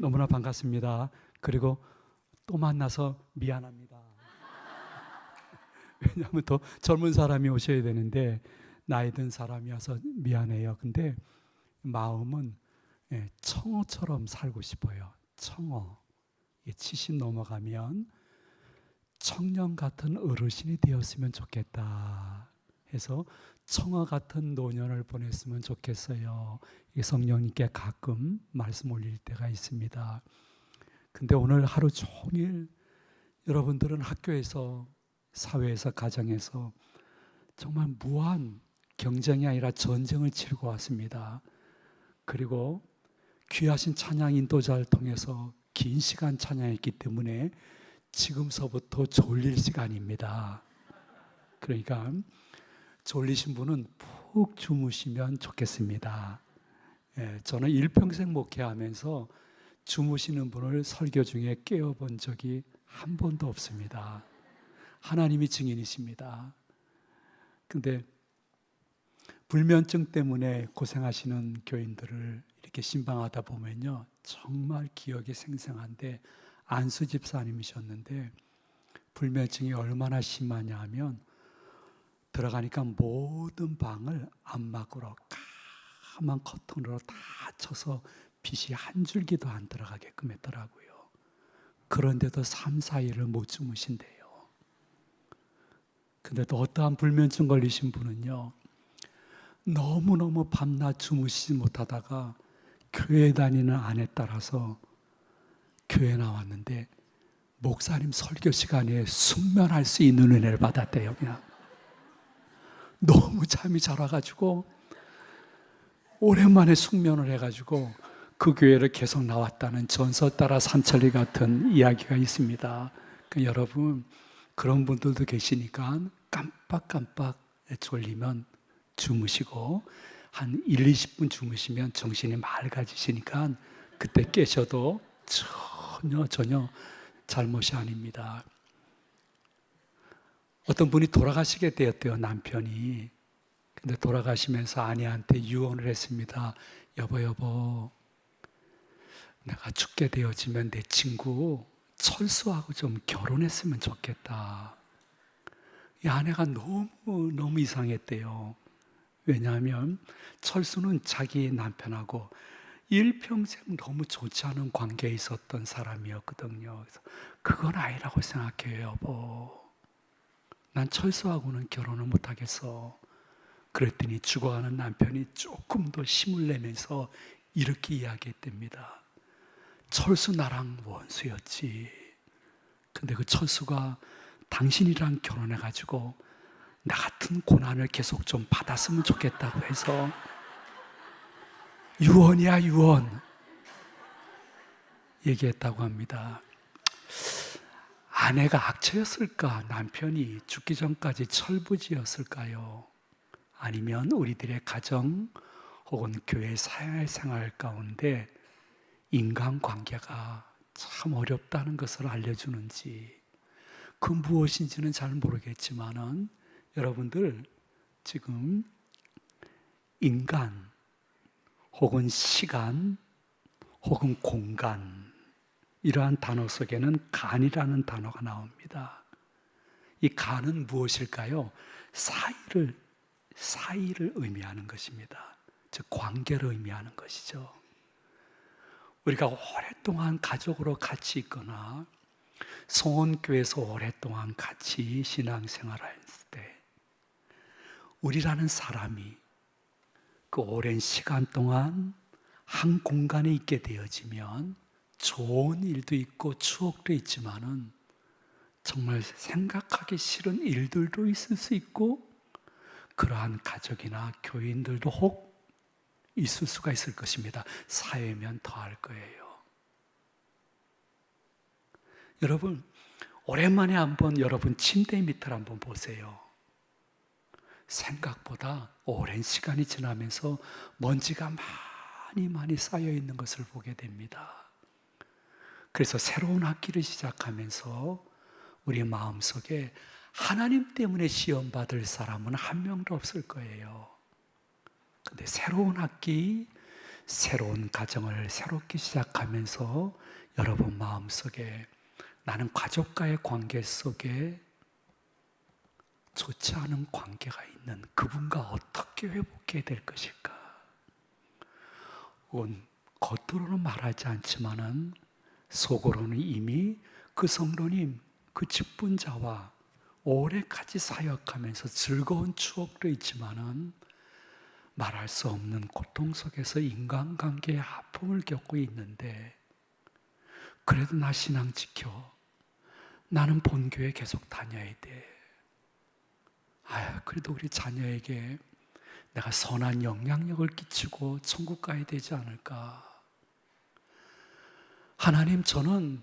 너무나 반갑습니다. 그리고 또 만나서 미안합니다. 왜냐하면 더 젊은 사람이 오셔야 되는데 나이 든 사람이 와서 미안해요. 근데 마음은 청어처럼 살고 싶어요. 청어. 70 넘어가면 청년 같은 어르신이 되었으면 좋겠다 해서 청어 같은 노년을 보냈으면 좋겠어요. 성령님께 가끔 말씀 올릴 때가 있습니다. 근데 오늘 하루 종일 여러분들은 학교에서, 사회에서, 가정에서 정말 무한 경쟁이 아니라 전쟁을 치르고 왔습니다. 그리고 귀하신 찬양 인도자를 통해서 긴 시간 찬양했기 때문에 지금서부터 졸릴 시간입니다. 그러니까 졸리신 분은 푹 주무시면 좋겠습니다. 저는 일평생 목회하면서 주무시는 분을 설교 중에 깨워본 적이 한 번도 없습니다. 하나님이 증인이십니다. 근데 불면증 때문에 고생하시는 교인들을 이렇게 신방하다 보면요, 정말 기억이 생생한데, 안수 집사님이셨는데 불면증이 얼마나 심하냐 하면 들어가니까 모든 방을 안막으로 까만 커튼으로 다 쳐서 빛이 한 줄기도 안 들어가게끔 했더라고요. 그런데도 3, 4일을 못 주무신대요. 근데 또 어떠한 불면증 걸리신 분은요, 너무너무 밤낮 주무시지 못하다가 교회 다니는 아내 따라서 교회 나왔는데 목사님 설교 시간에 숙면할 수 있는 은혜를 받았대요. 그냥 너무 잠이 잘 와가지고 오랜만에 숙면을 해가지고 그 교회를 계속 나왔다는 전설 따라 삼천리 같은 이야기가 있습니다. 그러니까 여러분, 그런 분들도 계시니까 깜빡깜빡 졸리면 주무시고 한 1, 20분 주무시면 정신이 맑아지시니까 그때 깨셔도 전혀 잘못이 아닙니다. 어떤 분이 돌아가시게 되었대요, 남편이. 근데 돌아가시면서 아내한테 유언을 했습니다. 여보, 내가 죽게 되어지면 내 친구 철수하고 좀 결혼했으면 좋겠다. 이 아내가 너무 이상했대요. 왜냐하면 철수는 자기 남편하고 일평생 너무 좋지 않은 관계에 있었던 사람이었거든요. 그래서 그건 아니라고 생각해요, 여보. 난 철수하고는 결혼을 못하겠어. 그랬더니 죽어가는 남편이 조금 더 힘을 내면서 이렇게 이야기했답니다. 철수 나랑 원수였지. 근데 그 철수가 당신이랑 결혼해가지고 나 같은 고난을 계속 좀 받았으면 좋겠다고 해서 유언이야, 유언 얘기했다고 합니다. 아내가 악처였을까? 남편이 죽기 전까지 철부지였을까요? 아니면 우리들의 가정 혹은 교회 사회생활 가운데 인간관계가 참 어렵다는 것을 알려주는지, 그 무엇인지는 잘 모르겠지만은 여러분들 지금 인간 혹은 시간 혹은 공간, 이러한 단어 속에는 간이라는 단어가 나옵니다. 이 간은 무엇일까요? 사이를 의미하는 것입니다. 즉 관계를 의미하는 것이죠. 우리가 오랫동안 가족으로 같이 있거나 성원교회에서 오랫동안 같이 신앙생활을 했을 때 우리라는 사람이 그 오랜 시간 동안 한 공간에 있게 되어지면 좋은 일도 있고 추억도 있지만은 정말 생각하기 싫은 일들도 있을 수 있고 그러한 가족이나 교인들도 혹 있을 수가 있을 것입니다. 사회면 더할 거예요. 여러분, 오랜만에 한번 여러분 침대 밑을 한번 보세요. 생각보다 오랜 시간이 지나면서 먼지가 많이 쌓여 있는 것을 보게 됩니다. 그래서 새로운 학기를 시작하면서 우리 마음속에 하나님 때문에 시험 받을 사람은 한 명도 없을 거예요. 근데 새로운 학기, 새로운 가정을 새롭게 시작하면서 여러분 마음속에 나는 가족과의 관계 속에 좋지 않은 관계가 있는 그분과 어떻게 회복해야 될 것일까? 겉으로는 말하지 않지만은 속으로는 이미 그 성도님, 그 직분자와 오래까지 사역하면서 즐거운 추억도 있지만은 말할 수 없는 고통 속에서 인간관계의 아픔을 겪고 있는데, 그래도 나 신앙 지켜. 나는 본교회 계속 다녀야 돼. 그래도 우리 자녀에게 내가 선한 영향력을 끼치고 천국 가야 되지 않을까. 하나님, 저는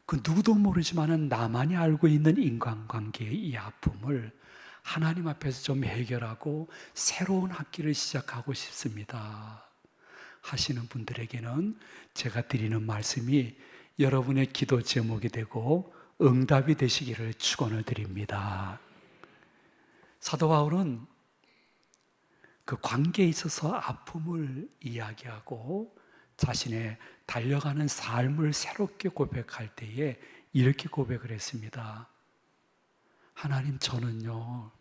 그 누구도 모르지만은 나만이 알고 있는 인간관계의 이 아픔을 하나님 앞에서 좀 해결하고 새로운 학기를 시작하고 싶습니다 하시는 분들에게는 제가 드리는 말씀이 여러분의 기도 제목이 되고 응답이 되시기를 축원을 드립니다. 사도 바울은 그 관계에 있어서 아픔을 이야기하고 자신의 달려가는 삶을 새롭게 고백할 때에 이렇게 고백을 했습니다. 하나님, 저는요,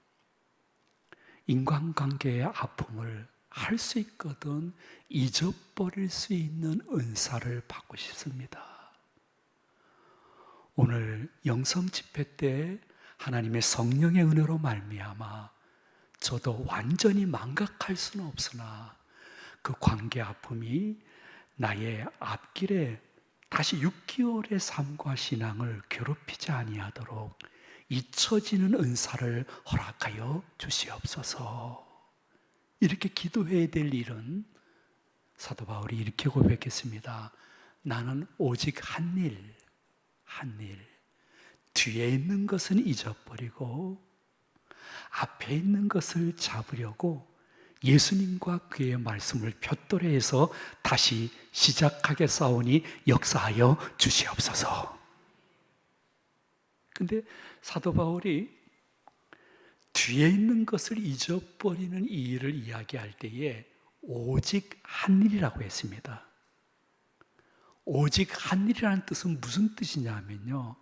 인간관계의 아픔을 할 수 있거든 잊어버릴 수 있는 은사를 받고 싶습니다. 오늘 영성 집회 때 하나님의 성령의 은혜로 말미암아 저도 완전히 망각할 수는 없으나 그 관계 아픔이 나의 앞길에 다시 6개월의 삶과 신앙을 괴롭히지 아니하도록 잊혀지는 은사를 허락하여 주시옵소서. 이렇게 기도해야 될 일은 사도 바울이 이렇게 고백했습니다. 나는 오직 한 일, 뒤에 있는 것은 잊어버리고 앞에 있는 것을 잡으려고 예수님과 그의 말씀을 푯토리해서 다시 시작하게 싸우니 역사하여 주시옵소서. 근데 사도 바울이 뒤에 있는 것을 잊어버리는 이 일을 이야기할 때에 오직 한 일이라고 했습니다. 오직 한 일이라는 뜻은 무슨 뜻이냐면요,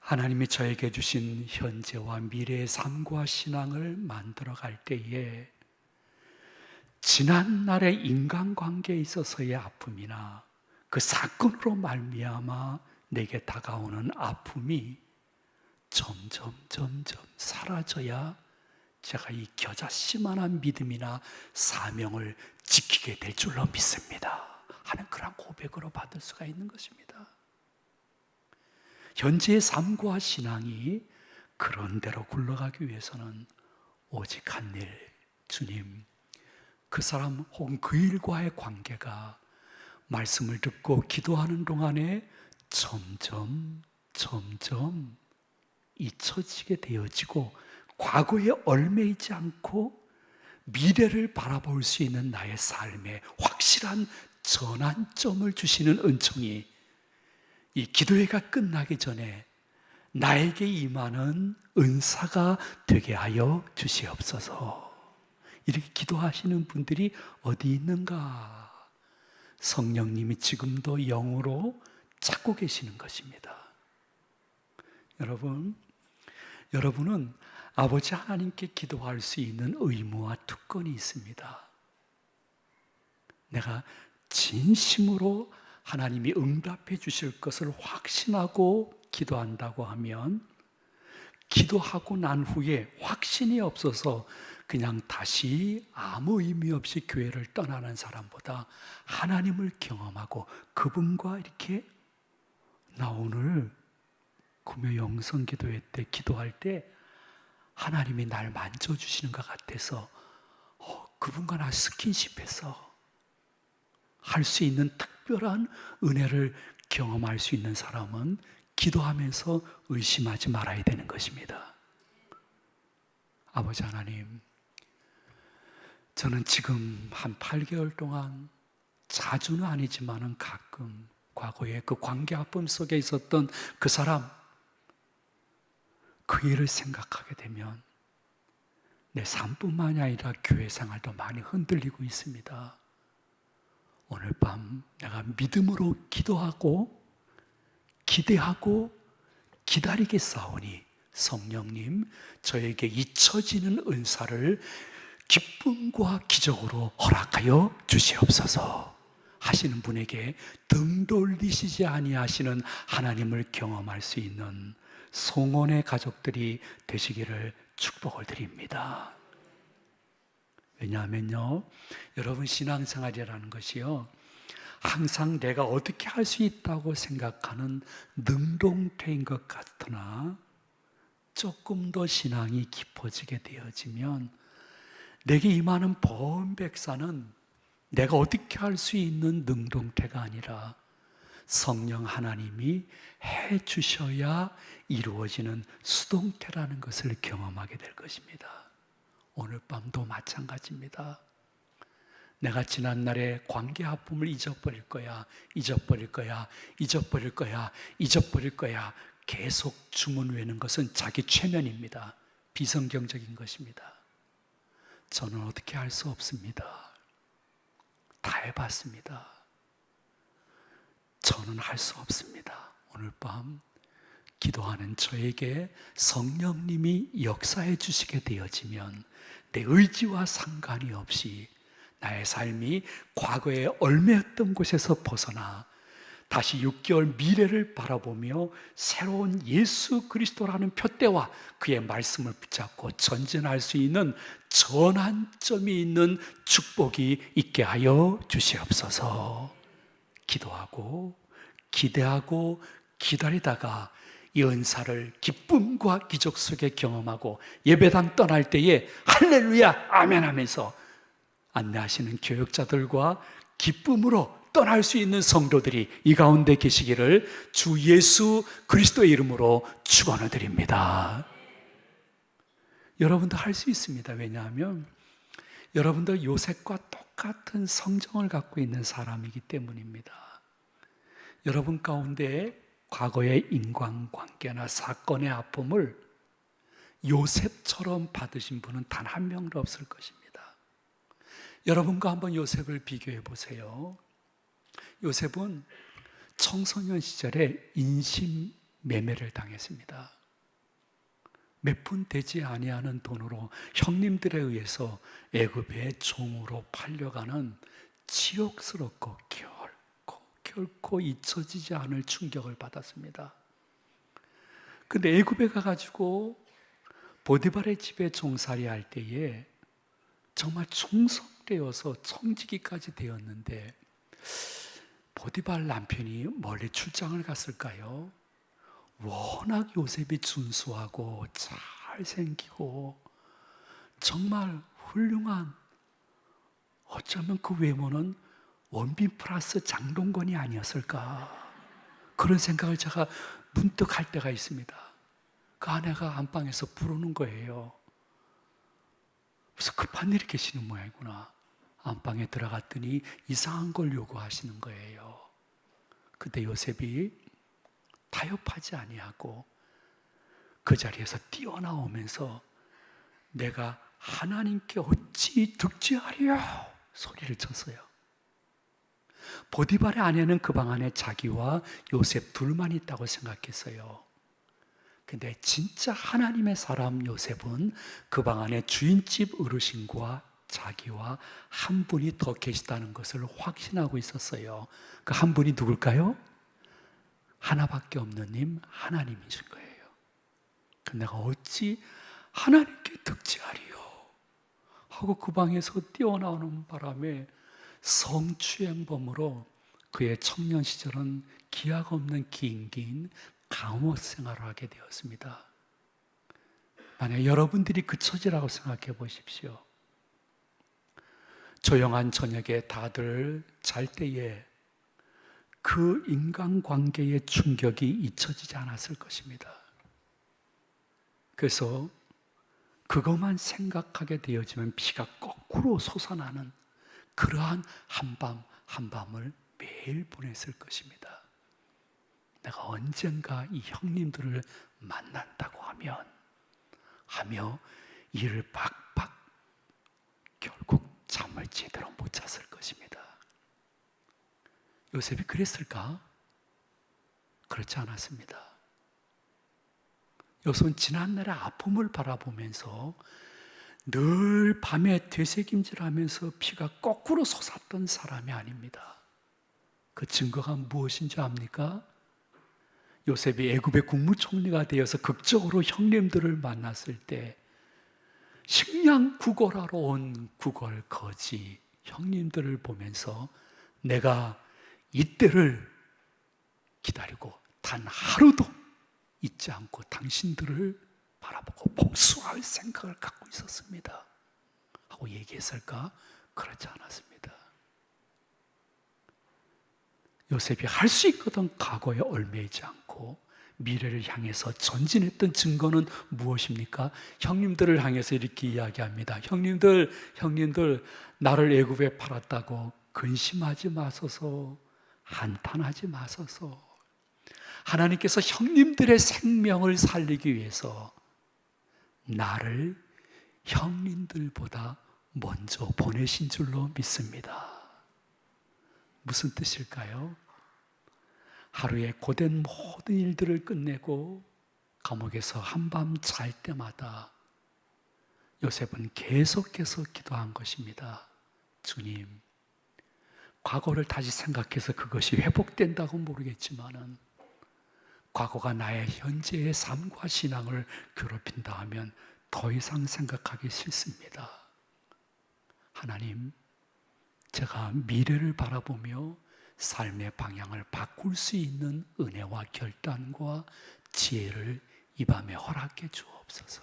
하나님이 저에게 주신 현재와 미래의 삶과 신앙을 만들어갈 때에 지난날의 인간관계에 있어서의 아픔이나 그 사건으로 말미암아 내게 다가오는 아픔이 점점 사라져야 제가 이 겨자씨만한 믿음이나 사명을 지키게 될 줄로 믿습니다 하는 그런 고백으로 받을 수가 있는 것입니다. 현재의 삶과 신앙이 그런 대로 굴러가기 위해서는 오직 한 일, 주님, 그 사람 혹은 그 일과의 관계가 말씀을 듣고 기도하는 동안에 점점 잊혀지게 되어지고 과거에 얽매이지 않고 미래를 바라볼 수 있는 나의 삶에 확실한 전환점을 주시는 은총이 이 기도회가 끝나기 전에 나에게 임하는 은사가 되게 하여 주시옵소서. 이렇게 기도하시는 분들이 어디 있는가? 성령님이 지금도 영으로 찾고 계시는 것입니다. 여러분은 아버지 하나님께 기도할 수 있는 의무와 특권이 있습니다. 내가 진심으로 하나님이 응답해 주실 것을 확신하고 기도한다고 하면 기도하고 난 후에 확신이 없어서 그냥 다시 아무 의미 없이 교회를 떠나는 사람보다 하나님을 경험하고 그분과 이렇게 나 오늘 금요 영성 기도회 때 기도할 때 하나님이 날 만져주시는 것 같아서 그분과 나 스킨십해서 할 수 있는 특별한 은혜를 경험할 수 있는 사람은 기도하면서 의심하지 말아야 되는 것입니다. 아버지 하나님, 저는 지금 한 8개월 동안 자주는 아니지만은 가끔 과거에 그 관계 아픔 속에 있었던 그 사람, 그 일을 생각하게 되면 내 삶뿐만이 아니라 교회 생활도 많이 흔들리고 있습니다. 오늘 밤 내가 믿음으로 기도하고 기대하고 기다리겠사오니 성령님 저에게 잊혀지는 은사를 기쁨과 기적으로 허락하여 주시옵소서 하시는 분에게 등 돌리시지 아니하시는 하나님을 경험할 수 있는 송원의 가족들이 되시기를 축복을 드립니다. 왜냐하면요, 여러분 신앙생활이라는 것이요, 항상 내가 어떻게 할 수 있다고 생각하는 능동태인 것 같으나 조금 더 신앙이 깊어지게 되어지면 내게 임하는 번백사는 내가 어떻게 할 수 있는 능동태가 아니라 성령 하나님이 해 주셔야 이루어지는 수동태라는 것을 경험하게 될 것입니다. 오늘 밤도 마찬가지입니다. 내가 지난날의 관계 아픔을 잊어버릴 거야, 잊어버릴 거야, 잊어버릴 거야, 잊어버릴 거야. 계속 주문 외는 것은 자기 최면입니다. 비성경적인 것입니다. 저는 어떻게 할 수 없습니다. 다 해봤습니다. 저는 할 수 없습니다. 오늘 밤 기도하는 저에게 성령님이 역사해 주시게 되어지면 내 의지와 상관이 없이 나의 삶이 과거에 얽매였던 곳에서 벗어나 다시 6개월 미래를 바라보며 새로운 예수 그리스도라는 표대와 그의 말씀을 붙잡고 전진할 수 있는 전환점이 있는 축복이 있게 하여 주시옵소서. 기도하고 기대하고 기다리다가 이 은사를 기쁨과 기적 속에 경험하고 예배당 떠날 때에 할렐루야 아멘 하면서 안내하시는 교역자들과 기쁨으로 떠날 수 있는 성도들이 이 가운데 계시기를 주 예수 그리스도의 이름으로 축원을 드립니다. 여러분도 할 수 있습니다. 왜냐하면 여러분도 요셉과 똑같은 성정을 갖고 있는 사람이기 때문입니다. 여러분 가운데 과거의 인간관계나 사건의 아픔을 요셉처럼 받으신 분은 단 한 명도 없을 것입니다. 여러분과 한번 요셉을 비교해 보세요. 요셉은 청소년 시절에 인신매매를 당했습니다. 몇 푼 되지 아니하는 돈으로 형님들에 의해서 애굽의 종으로 팔려가는 치욕스럽고 결코 잊혀지지 않을 충격을 받았습니다. 근데 애굽에 가가지고 보디발의 집에 종살이 할 때에 정말 충성되어서 청지기까지 되었는데 보디발 남편이 멀리 출장을 갔을까요? 워낙 요셉이 준수하고 잘생기고 정말 훌륭한, 어쩌면 그 외모는 원빈 플러스 장동건이 아니었을까, 그런 생각을 제가 문득 할 때가 있습니다. 그 아내가 안방에서 부르는 거예요. 그래서 급한 일이 계시는 모양이구나. 안방에 들어갔더니 이상한 걸 요구하시는 거예요. 그때 요셉이 타협하지 아니하고 그 자리에서 뛰어나오면서 내가 하나님께 어찌 득죄하리요 소리를 쳤어요. 보디발의 아내는 그 방 안에 자기와 요셉 둘만 있다고 생각했어요. 근데 진짜 하나님의 사람 요셉은 그 방 안에 주인집 어르신과 자기와 한 분이 더 계시다는 것을 확신하고 있었어요. 그 한 분이 누굴까요? 하나밖에 없는 님, 하나님이신 거예요. 내가 어찌 하나님께 득죄하리요 하고 그 방에서 뛰어나오는 바람에 성추행범으로 그의 청년 시절은 기약 없는 긴 감옥 생활을 하게 되었습니다. 만약 여러분들이 그 처지라고 생각해 보십시오. 조용한 저녁에 다들 잘 때에 그 인간관계의 충격이 잊혀지지 않았을 것입니다. 그래서 그것만 생각하게 되어지면 피가 거꾸로 솟아나는 그러한 한밤을 매일 보냈을 것입니다. 내가 언젠가 이 형님들을 만난다고 하며 이를 박박 결국 잠을 제대로 못 잤을 것입니다. 요셉이 그랬을까? 그렇지 않았습니다. 요셉은 지난날의 아픔을 바라보면서 늘 밤에 되새김질하면서 피가 거꾸로 솟았던 사람이 아닙니다. 그 증거가 무엇인지 압니까? 요셉이 애굽의 국무총리가 되어서 극적으로 형님들을 만났을 때 식량 구걸하러 온 구걸 거지 형님들을 보면서 내가 이때를 기다리고 단 하루도 잊지 않고 당신들을 바라보고 복수할 생각을 갖고 있었습니다 하고 얘기했을까? 그렇지 않았습니다. 요셉이 할 수 있거든 과거에 얽매이지 않고 미래를 향해서 전진했던 증거는 무엇입니까? 형님들을 향해서 이렇게 이야기합니다. 형님들 나를 애굽에 팔았다고 근심하지 마소서, 한탄하지 마소서. 하나님께서 형님들의 생명을 살리기 위해서 나를 형님들보다 먼저 보내신 줄로 믿습니다. 무슨 뜻일까요? 하루에 고된 모든 일들을 끝내고 감옥에서 한밤 잘 때마다 요셉은 계속해서 기도한 것입니다. 주님, 과거를 다시 생각해서 그것이 회복된다고 모르겠지만은 과거가 나의 현재의 삶과 신앙을 괴롭힌다 하면 더 이상 생각하기 싫습니다. 하나님, 제가 미래를 바라보며 삶의 방향을 바꿀 수 있는 은혜와 결단과 지혜를 이 밤에 허락해 주옵소서.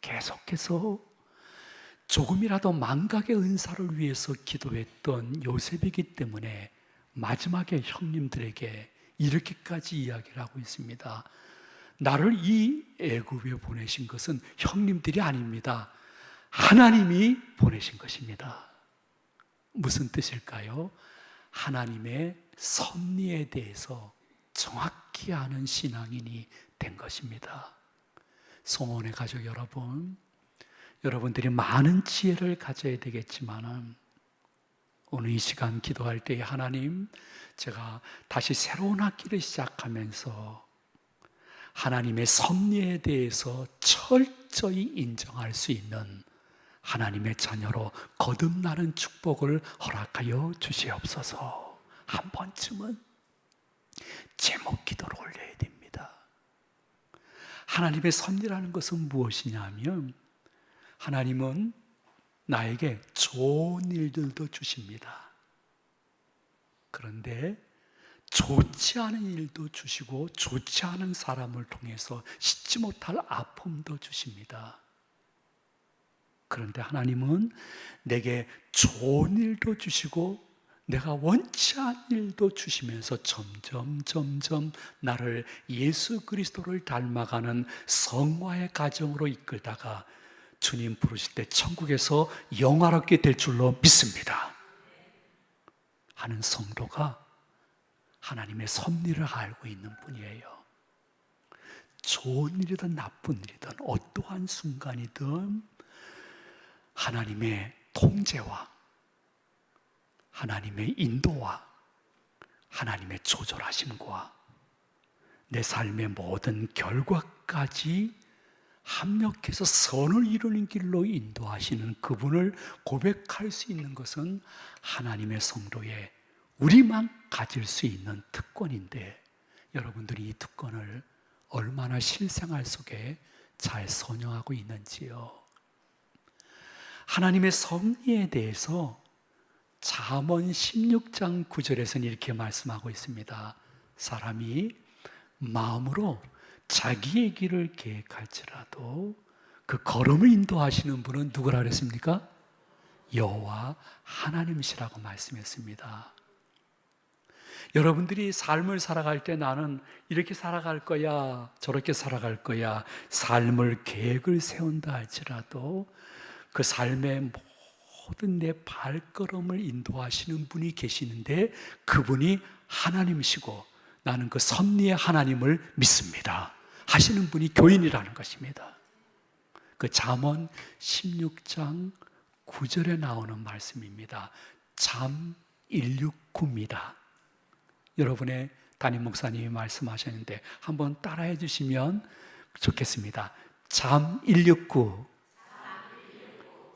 계속해서 조금이라도 망각의 은사를 위해서 기도했던 요셉이기 때문에 마지막에 형님들에게 이렇게까지 이야기를 하고 있습니다. 나를 이 애굽에 보내신 것은 형님들이 아닙니다. 하나님이 보내신 것입니다. 무슨 뜻일까요? 하나님의 섭리에 대해서 정확히 아는 신앙인이 된 것입니다. 송원의 가족 여러분, 여러분들이 많은 지혜를 가져야 되겠지만 오늘 이 시간 기도할 때에 하나님, 제가 다시 새로운 학기를 시작하면서 하나님의 섭리에 대해서 철저히 인정할 수 있는 하나님의 자녀로 거듭나는 축복을 허락하여 주시옵소서. 한 번쯤은 제목 기도를 올려야 됩니다. 하나님의 섭리라는 것은 무엇이냐 하면 하나님은 나에게 좋은 일들도 주십니다. 그런데 좋지 않은 일도 주시고 좋지 않은 사람을 통해서 씻지 못할 아픔도 주십니다. 그런데 하나님은 내게 좋은 일도 주시고 내가 원치 않은 일도 주시면서 점점 나를 예수 그리스도를 닮아가는 성화의 과정으로 이끌다가 주님 부르실 때 천국에서 영화롭게 될 줄로 믿습니다 하는 성도가 하나님의 섭리를 알고 있는 분이에요. 좋은 일이든 나쁜 일이든 어떠한 순간이든 하나님의 통제와 하나님의 인도와 하나님의 조절하심과 내 삶의 모든 결과까지 합력해서 선을 이루는 길로 인도하시는 그분을 고백할 수 있는 것은 하나님의 성도의 우리만 가질 수 있는 특권인데 여러분들이 이 특권을 얼마나 실생활 속에 잘 선용하고 있는지요. 하나님의 섭리에 대해서 잠언 16장 9절에서는 이렇게 말씀하고 있습니다. 사람이 마음으로 자기의 길을 계획할지라도 그 걸음을 인도하시는 분은 누구라 그랬습니까? 여호와 하나님이시라고 말씀했습니다. 여러분들이 삶을 살아갈 때 나는 이렇게 살아갈 거야, 저렇게 살아갈 거야, 삶을 계획을 세운다 할지라도 그 삶의 모든 내 발걸음을 인도하시는 분이 계시는데 그분이 하나님이시고 나는 그 섭리의 하나님을 믿습니다 하시는 분이 교인이라는 것입니다. 그 잠언 16장 9절에 나오는 말씀입니다. 잠 169입니다. 여러분의 담임 목사님이 말씀하셨는데 한번 따라해 주시면 좋겠습니다. 잠 169.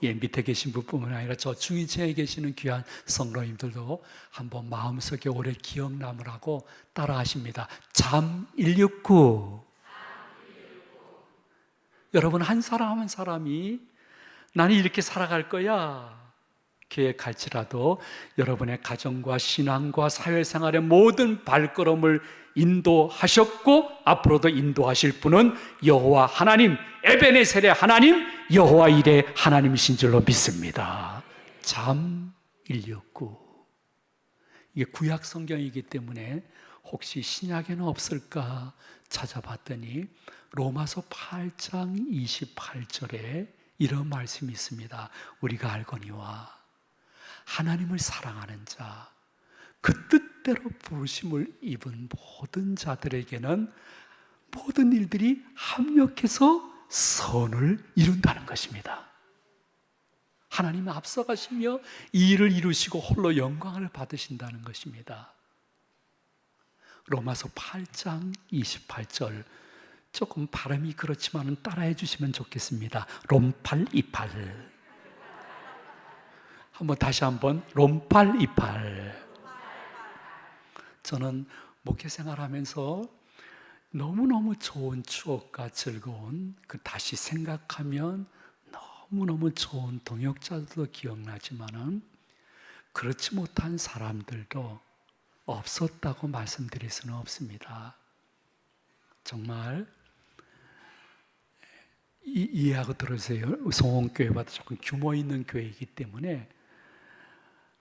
예, 밑에 계신 분뿐만 아니라 저 주위체에 계시는 귀한 성도님들도 한번 마음속에 오래 기억 남으라고 따라하십니다. 잠 169. 여러분, 한 사람 한 사람이 나는 이렇게 살아갈 거야 계획할지라도 여러분의 가정과 신앙과 사회생활의 모든 발걸음을 인도하셨고 앞으로도 인도하실 분은 여호와 하나님, 에베네셀의 하나님, 여호와 일의 하나님이신 줄로 믿습니다. 잠 169. 이게 구약 성경이기 때문에 혹시 신약에는 없을까 찾아봤더니 로마서 8장 28절에 이런 말씀이 있습니다. 우리가 알거니와 하나님을 사랑하는 자, 그 뜻대로 부르심을 입은 모든 자들에게는 모든 일들이 합력해서 선을 이룬다는 것입니다. 하나님은 앞서가시며 이 일을 이루시고 홀로 영광을 받으신다는 것입니다. 로마서 8장 28절, 조금 발음이 그렇지만 따라해 주시면 좋겠습니다. 롬팔이팔. 다시 한번 롬팔이팔. 저는 목회 생활하면서 너무너무 좋은 추억과 즐거운 다시 생각하면 너무너무 좋은 동역자들도 기억나지만은 그렇지 못한 사람들도 없었다고 말씀드릴 수는 없습니다. 정말 이해하고 들으세요. 성원교회보다 조금 규모 있는 교회이기 때문에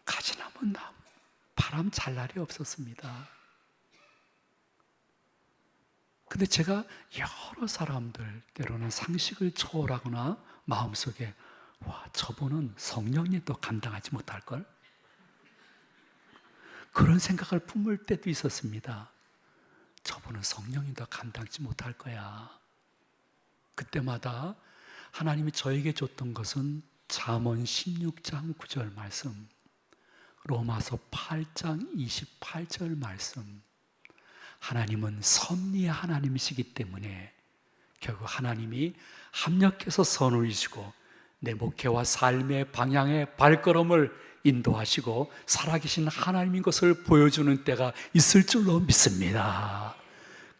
가지나무 바람 잘 날이 없었습니다. 근데 제가 여러 사람들 때로는 상식을 초월하거나 마음속에 저분은 성령님도 감당하지 못할걸? 그런 생각을 품을 때도 있었습니다. 저분은 성령님도 감당하지 못할 거야. 그때마다 하나님이 저에게 줬던 것은 잠언 16장 9절 말씀, 로마서 8장 28절 말씀. 하나님은 섭리의 하나님이시기 때문에 결국 하나님이 합력해서 선을 이루시고 내 목회와 삶의 방향의 발걸음을 인도하시고 살아계신 하나님인 것을 보여주는 때가 있을 줄로 믿습니다.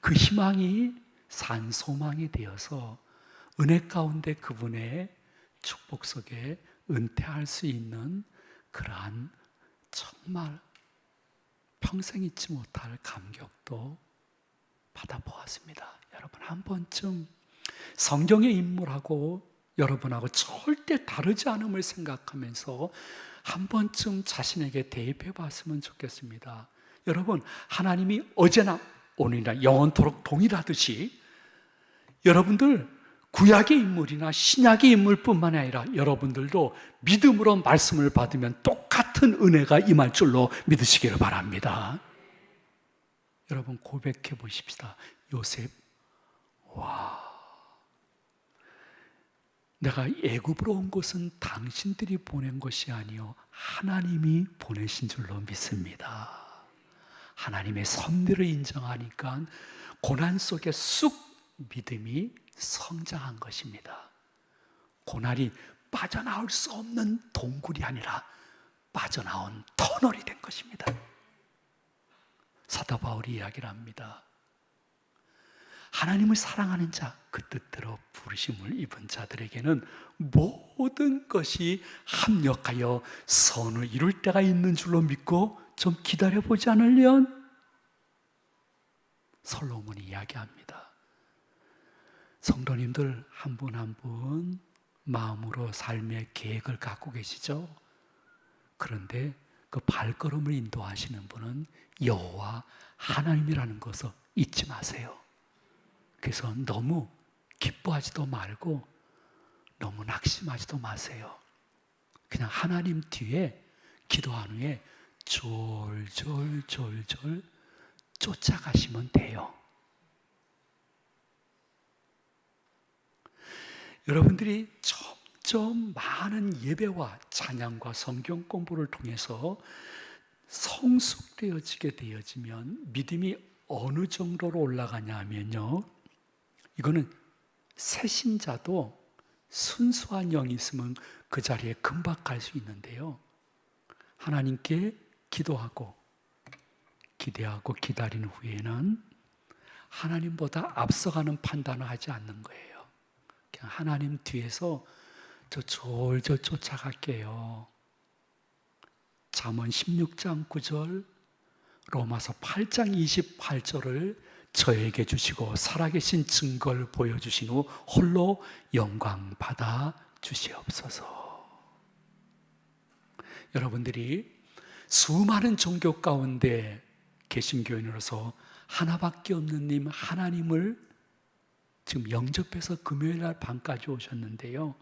그 희망이 산소망이 되어서 은혜 가운데 그분의 축복 속에 은퇴할 수 있는 그러한 정말 평생 잊지 못할 감격도 받아보았습니다. 여러분, 한 번쯤 성경의 인물하고 여러분하고 절대 다르지 않음을 생각하면서 한 번쯤 자신에게 대입해 봤으면 좋겠습니다. 여러분, 하나님이 어제나 오늘이나 영원토록 동일하듯이 여러분들 구약의 인물이나 신약의 인물뿐만 아니라 여러분들도 믿음으로 말씀을 받으면 똑같은 은혜가 임할 줄로 믿으시기를 바랍니다. 여러분, 고백해 보십시다. 요셉, 내가 애굽으로 온 것은 당신들이 보낸 것이 아니요 하나님이 보내신 줄로 믿습니다. 하나님의 섭리를 인정하니까 고난 속에 쑥 믿음이 성장한 것입니다. 고난이 빠져나올 수 없는 동굴이 아니라 빠져나온 터널이 된 것입니다. 사도 바울이 이야기를 합니다. 하나님을 사랑하는 자, 그 뜻대로 부르심을 입은 자들에게는 모든 것이 합력하여 선을 이룰 때가 있는 줄로 믿고 좀 기다려보지 않으련? 솔로몬이 이야기합니다. 성도님들 한 분 한 분 마음으로 삶의 계획을 갖고 계시죠? 그런데 그 발걸음을 인도하시는 분은 여호와 하나님이라는 것을 잊지 마세요. 그래서 너무 기뻐하지도 말고 너무 낙심하지도 마세요. 그냥 하나님 뒤에 기도한 후에 졸졸졸졸 쫓아가시면 돼요. 여러분들이 점점 많은 예배와 찬양과 성경 공부를 통해서 성숙되어지게 되어지면 믿음이 어느 정도로 올라가냐 하면요, 이거는 새신자도 순수한 영이 있으면 그 자리에 금방 갈 수 있는데요, 하나님께 기도하고 기대하고 기다린 후에는 하나님보다 앞서가는 판단을 하지 않는 거예요. 그냥 하나님 뒤에서 저 졸졸 쫓아갈게요. 잠언 16장 9절, 로마서 8장 28절을 저에게 주시고 살아계신 증거를 보여주신 후 홀로 영광 받아 주시옵소서. 여러분들이 수많은 종교 가운데 개신교인으로서 하나밖에 없는 님 하나님을 지금 영접해서 금요일날 밤까지 오셨는데요,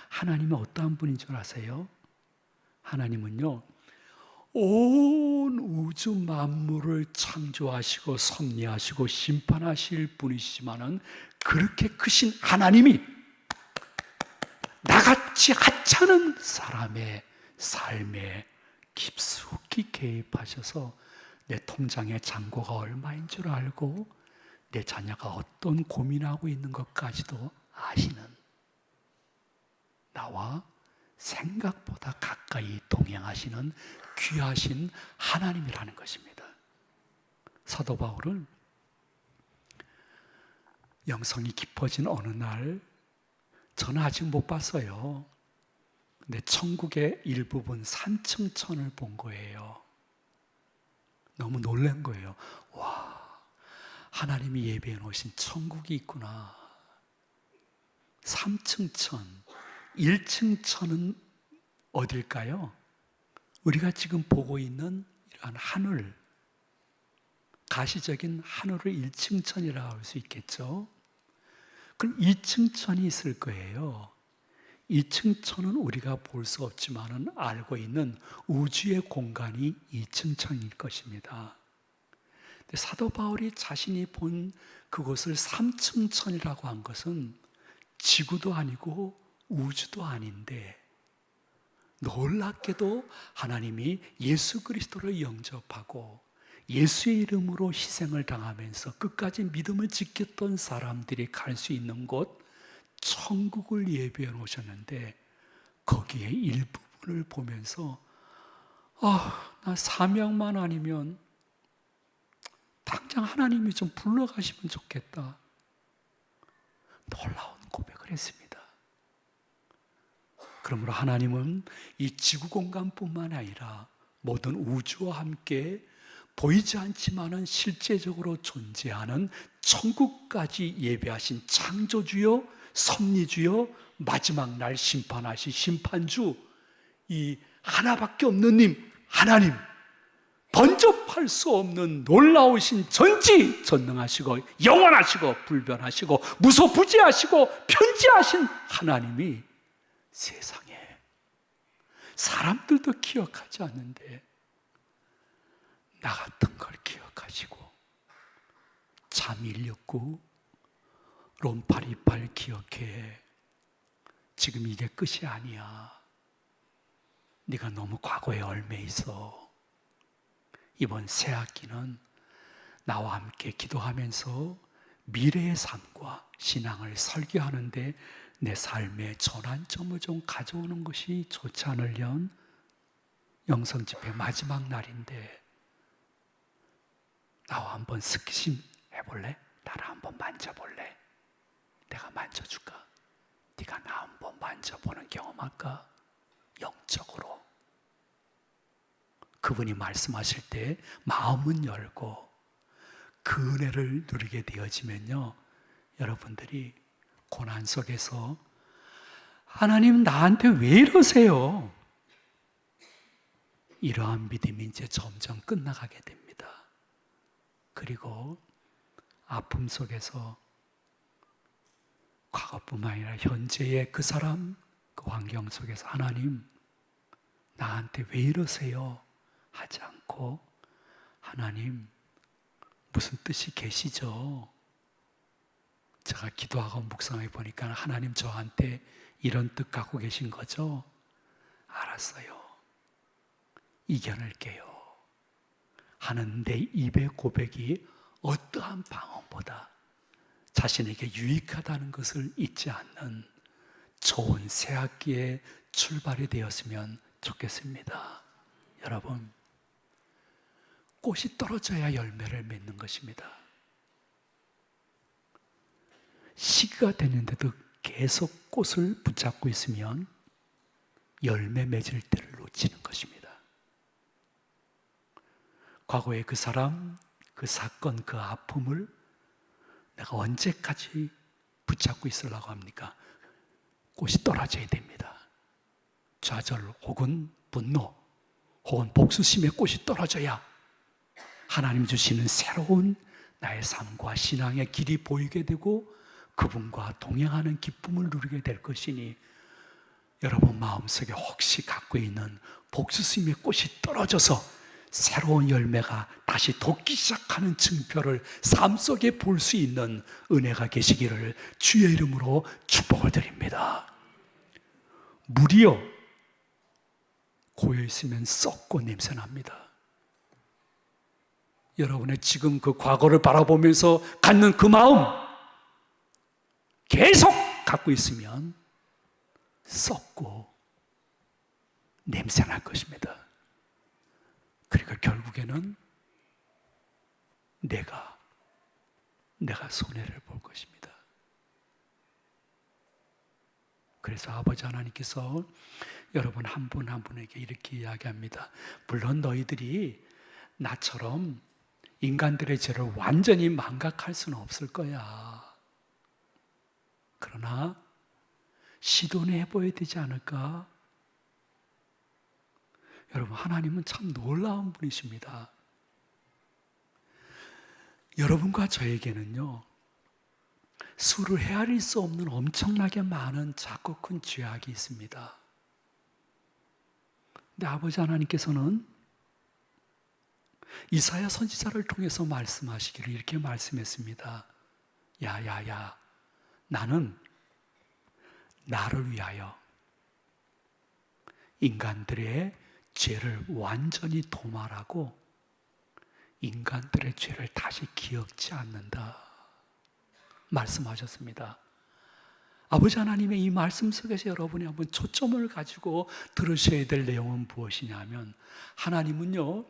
하나님은 어떠한 분인 줄 아세요? 하나님은요, 온 우주 만물을 창조하시고 섭리하시고 심판하실 분이시지만은 그렇게 크신 하나님이 나같이 하찮은 사람의 삶에 깊숙이 개입하셔서 내 통장의 잔고가 얼마인 줄 알고 내 자녀가 어떤 고민하고 있는 것까지도 아시는, 나와 생각보다 가까이 동행하시는 귀하신 하나님이라는 것입니다. 사도 바울은 영성이 깊어진 어느 날, 저는 아직 못 봤어요. 근데 천국의 일부분 산층천을 본 거예요. 너무 놀란 거예요. 와, 하나님이 예배해 놓으신 천국이 있구나. 3층 천, 1층 천은 어딜까요? 우리가 지금 보고 있는 이러한 하늘, 가시적인 하늘을 1층 천이라고 할 수 있겠죠. 그럼 2층 천이 있을 거예요. 2층 천은 우리가 볼 수 없지만은 알고 있는 우주의 공간이 2층 천일 것입니다. 근데 사도 바울이 자신이 본 그곳을 3층 천이라고 한 것은 지구도 아니고 우주도 아닌데, 놀랍게도 하나님이 예수 그리스도를 영접하고 예수의 이름으로 희생을 당하면서 끝까지 믿음을 지켰던 사람들이 갈 수 있는 곳, 천국을 예배해 놓으셨는데, 거기에 일부분을 보면서 나 사명만 아니면 당장 하나님이 좀 불러가시면 좋겠다, 놀라운 고백을 했습니다. 그러므로 하나님은 이 지구 공간뿐만 아니라 모든 우주와 함께 보이지 않지만은 실제적으로 존재하는 천국까지 예배하신 창조주요, 섭리주요, 마지막 날 심판하실 심판주, 이 하나밖에 없는 님 하나님, 번접할 수 없는 놀라우신 전지전능하시고 영원하시고 불변하시고 무소부지하시고 편지하신 하나님이 세상에 사람들도 기억하지 않는데 나 같은 걸 기억하시고, 참 169 롬 828 기억해. 지금 이게 끝이 아니야. 네가 너무 과거에 얽매 있어. 이번 새 학기는 나와 함께 기도하면서 미래의 삶과 신앙을 설계하는데 내 삶의 전환점을 좀 가져오는 것이 좋지 않으련? 영성 집회 마지막 날인데 나와 한번 스킨십 해볼래? 나를 한번 만져볼래? 내가 만져줄까? 네가 나 한번 만져보는 경험할까? 영적으로 그분이 말씀하실 때 마음은 열고 그 은혜를 누리게 되어지면요, 여러분들이 고난 속에서 하나님 나한테 왜 이러세요? 이러한 믿음이 이제 점점 끝나가게 됩니다. 그리고 아픔 속에서 과거뿐만 아니라 현재의 그 사람, 그 환경 속에서 하나님 나한테 왜 이러세요? 하지 않고 하나님 무슨 뜻이 계시죠? 제가 기도하고 묵상해 보니까 하나님 저한테 이런 뜻 갖고 계신 거죠? 알았어요. 이겨낼게요. 하는 내 입의 고백이 어떠한 방언보다 자신에게 유익하다는 것을 잊지 않는 좋은 새학기의 출발이 되었으면 좋겠습니다. 여러분, 꽃이 떨어져야 열매를 맺는 것입니다. 시기가 됐는데도 계속 꽃을 붙잡고 있으면 열매 맺을 때를 놓치는 것입니다. 과거의 그 사람, 그 사건, 그 아픔을 내가 언제까지 붙잡고 있으려고 합니까? 꽃이 떨어져야 됩니다. 좌절 혹은 분노 혹은 복수심의 꽃이 떨어져야 하나님 주시는 새로운 나의 삶과 신앙의 길이 보이게 되고 그분과 동행하는 기쁨을 누리게 될 것이니, 여러분 마음속에 혹시 갖고 있는 복수심의 꽃이 떨어져서 새로운 열매가 다시 돋기 시작하는 증표를 삶 속에 볼 수 있는 은혜가 계시기를 주의 이름으로 축복을 드립니다. 물이요, 고여있으면 썩고 냄새납니다. 여러분의 지금 그 과거를 바라보면서 갖는 그 마음 계속 갖고 있으면 썩고 냄새날 것입니다. 그러니까 결국에는 내가 손해를 볼 것입니다. 그래서 아버지 하나님께서 여러분 한 분 한 분에게 이렇게 이야기합니다. 물론 너희들이 나처럼 인간들의 죄를 완전히 망각할 수는 없을 거야. 그러나 시도는 해봐야 되지 않을까? 여러분, 하나님은 참 놀라운 분이십니다. 여러분과 저에게는요, 수를 헤아릴 수 없는 엄청나게 많은 작고 큰 죄악이 있습니다. 근데 아버지 하나님께서는 이사야 선지자를 통해서 말씀하시기를 이렇게 말씀했습니다. 야야야, 나는 나를 위하여 인간들의 죄를 완전히 도말하고 인간들의 죄를 다시 기억지 않는다 말씀하셨습니다. 아버지 하나님의 이 말씀 속에서 여러분이 한번 초점을 가지고 들으셔야 될 내용은 무엇이냐면, 하나님은요,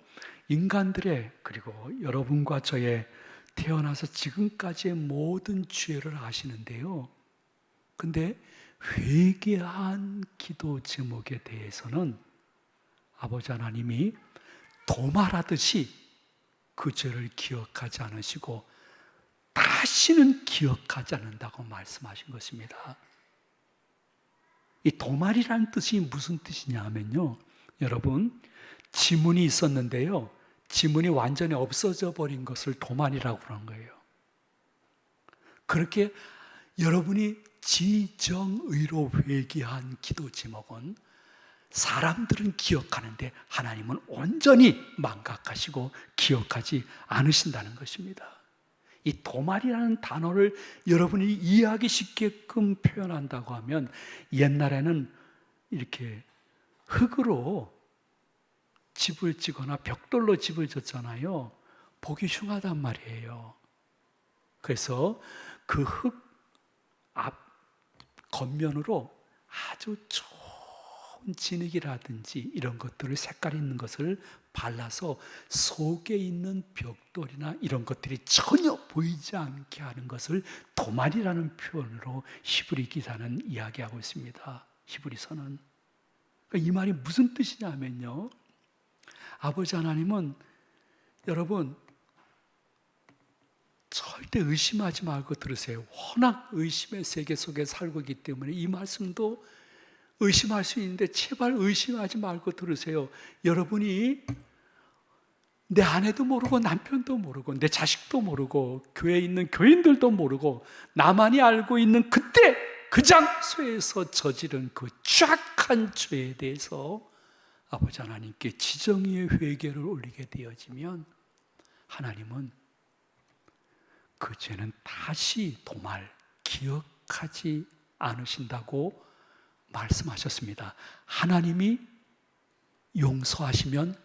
인간들의 그리고 여러분과 저의 태어나서 지금까지의 모든 죄를 아시는데요, 근데 회개한 기도 제목에 대해서는 아버지 하나님이 도말하듯이 그 죄를 기억하지 않으시고 다시는 기억하지 않는다고 말씀하신 것입니다. 이 도말이라는 뜻이 무슨 뜻이냐 하면요, 여러분, 지문이 있었는데요, 지문이 완전히 없어져 버린 것을 도말이라고 그러는 거예요. 그렇게 여러분이 지정의로 회개한 기도 제목은 사람들은 기억하는데 하나님은 온전히 망각하시고 기억하지 않으신다는 것입니다. 이 도말이라는 단어를 여러분이 이해하기 쉽게끔 표현한다고 하면, 옛날에는 이렇게 흙으로 집을 지거나 벽돌로 집을 짓잖아요. 보기 흉하단 말이에요. 그래서 그 흙 앞 겉면으로 아주 좋은 진흙이라든지 이런 것들을 색깔 있는 것을 발라서 속에 있는 벽돌이나 이런 것들이 전혀 보이지 않게 하는 것을 도말이라는 표현으로 히브리 기사는 이야기하고 있습니다. 히브리서는. 그러니까 이 말이 무슨 뜻이냐면요, 아버지 하나님은 여러분 절대 의심하지 말고 들으세요. 워낙 의심의 세계 속에 살고 있기 때문에 이 말씀도 의심할 수 있는데 제발 의심하지 말고 들으세요. 여러분이 내 아내도 모르고 남편도 모르고 내 자식도 모르고 교회에 있는 교인들도 모르고 나만이 알고 있는 그때 그 장소에서 저지른 그 추악한 죄에 대해서 아버지 하나님께 지정의의 회개를 올리게 되어지면 하나님은 그 죄는 다시 도말, 기억하지 않으신다고 말씀하셨습니다. 하나님이 용서하시면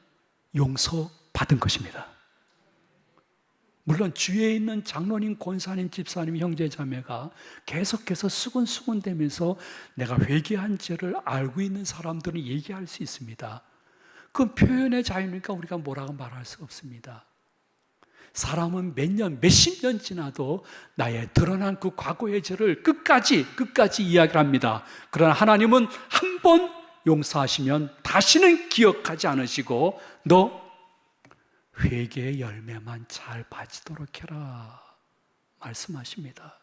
용서받은 것입니다. 물론 주위에 있는 장로님, 권사님, 집사님, 형제자매가 계속해서 수군수군대면서 내가 회개한 죄를 알고 있는 사람들은 얘기할 수 있습니다. 그건 표현의 자유니까 우리가 뭐라고 말할 수 없습니다. 사람은 몇 년, 몇십 년 지나도 나의 드러난 그 과거의 죄를 끝까지 이야기를 합니다. 그러나 하나님은 한 번 용서하시면 다시는 기억하지 않으시고 너 회개의 열매만 잘 바치도록 해라 말씀하십니다.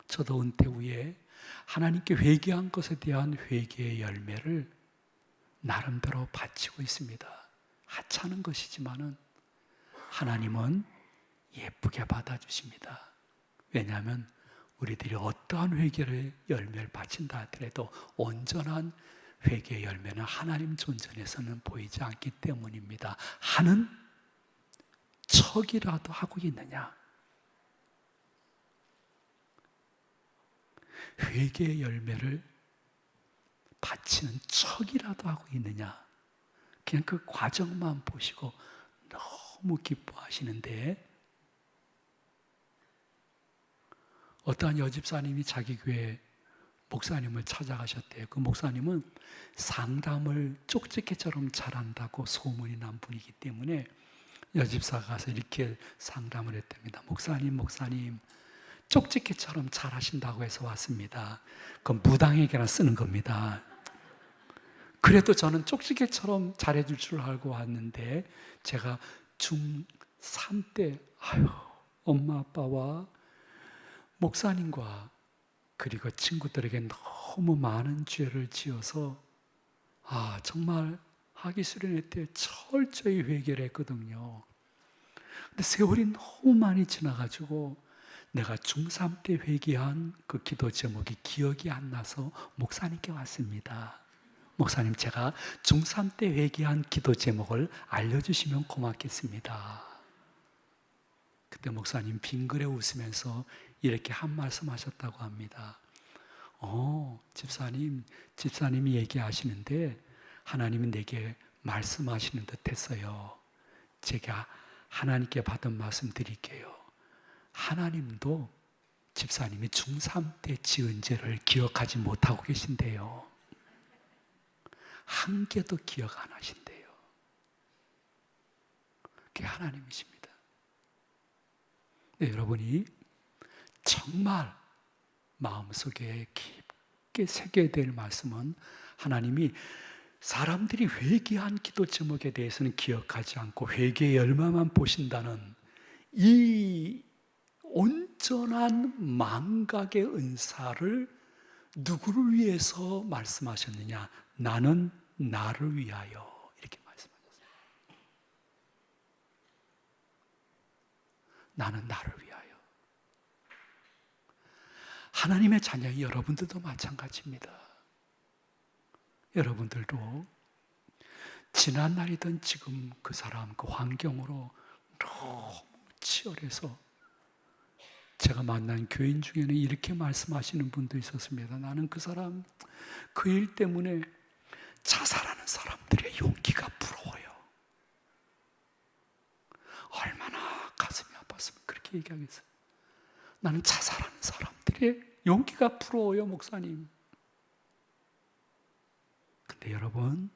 저도 은퇴 후에 하나님께 회개한 것에 대한 회개의 열매를 나름대로 바치고 있습니다. 하찮은 것이지만은 하나님은 예쁘게 받아주십니다. 왜냐하면 우리들이 어떠한 회개의 열매를 바친다 하더라도 온전한 회개의 열매는 하나님 존전에서는 보이지 않기 때문입니다. 하는 척이라도 하고 있느냐? 회개의 열매를 바치는 척이라도 하고 있느냐? 그냥 그 과정만 보시고 너무 기뻐하시는데 어떠한 여집사님이 자기 교회 목사님을 찾아가셨대요. 그 목사님은 상담을 쪽집게처럼 잘한다고 소문이 난 분이기 때문에 여집사가 가서 이렇게 상담을 했답니다. 목사님 쪽집게처럼 잘하신다고 해서 왔습니다. 그건 무당에게나 쓰는 겁니다. 그래도 저는 쪽집게처럼 잘해줄 줄 알고 왔는데 제가 중3 때 엄마 아빠와 목사님과 그리고 친구들에게 너무 많은 죄를 지어서 정말 학위 수련회 때 철저히 회개를 했거든요. 근데 세월이 너무 많이 지나가지고 내가 중3 때 회개한 그 기도 제목이 기억이 안 나서 목사님께 왔습니다. 목사님, 제가 중3 때 회개한 기도 제목을 알려주시면 고맙겠습니다. 그때 목사님 빙그레 웃으면서 이렇게 한 말씀 하셨다고 합니다. 집사님이 얘기하시는데 하나님이 내게 말씀하시는 듯 했어요. 제가 하나님께 받은 말씀 드릴게요. 하나님도 집사님이 중3 때 지은 죄를 기억하지 못하고 계신데요. 한 개도 기억 안 하신대요. 그게 하나님이십니다. 네, 여러분이 정말 마음속에 깊게 새겨야 될 말씀은 하나님이 사람들이 회개한 기도 제목에 대해서는 기억하지 않고 회개의 열매만 보신다는 이 온전한 망각의 은사를 누구를 위해서 말씀하셨느냐? 나는 나를 위하여 이렇게 말씀하셨어요. 나는 나를 위하여. 하나님의 자녀인 여러분들도 마찬가지입니다. 여러분들도 지난 날이든 지금 그 사람 그 환경으로 너무 치열해서 제가 만난 교인 중에는 이렇게 말씀하시는 분도 있었습니다. 나는 그 사람 그 일 때문에 자살하는 사람들의 용기가 부러워요. 얼마나 가슴이 아팠으면 그렇게 얘기하겠어요. 나는 자살하는 사람들의 용기가 부러워요, 목사님. 근데 여러분,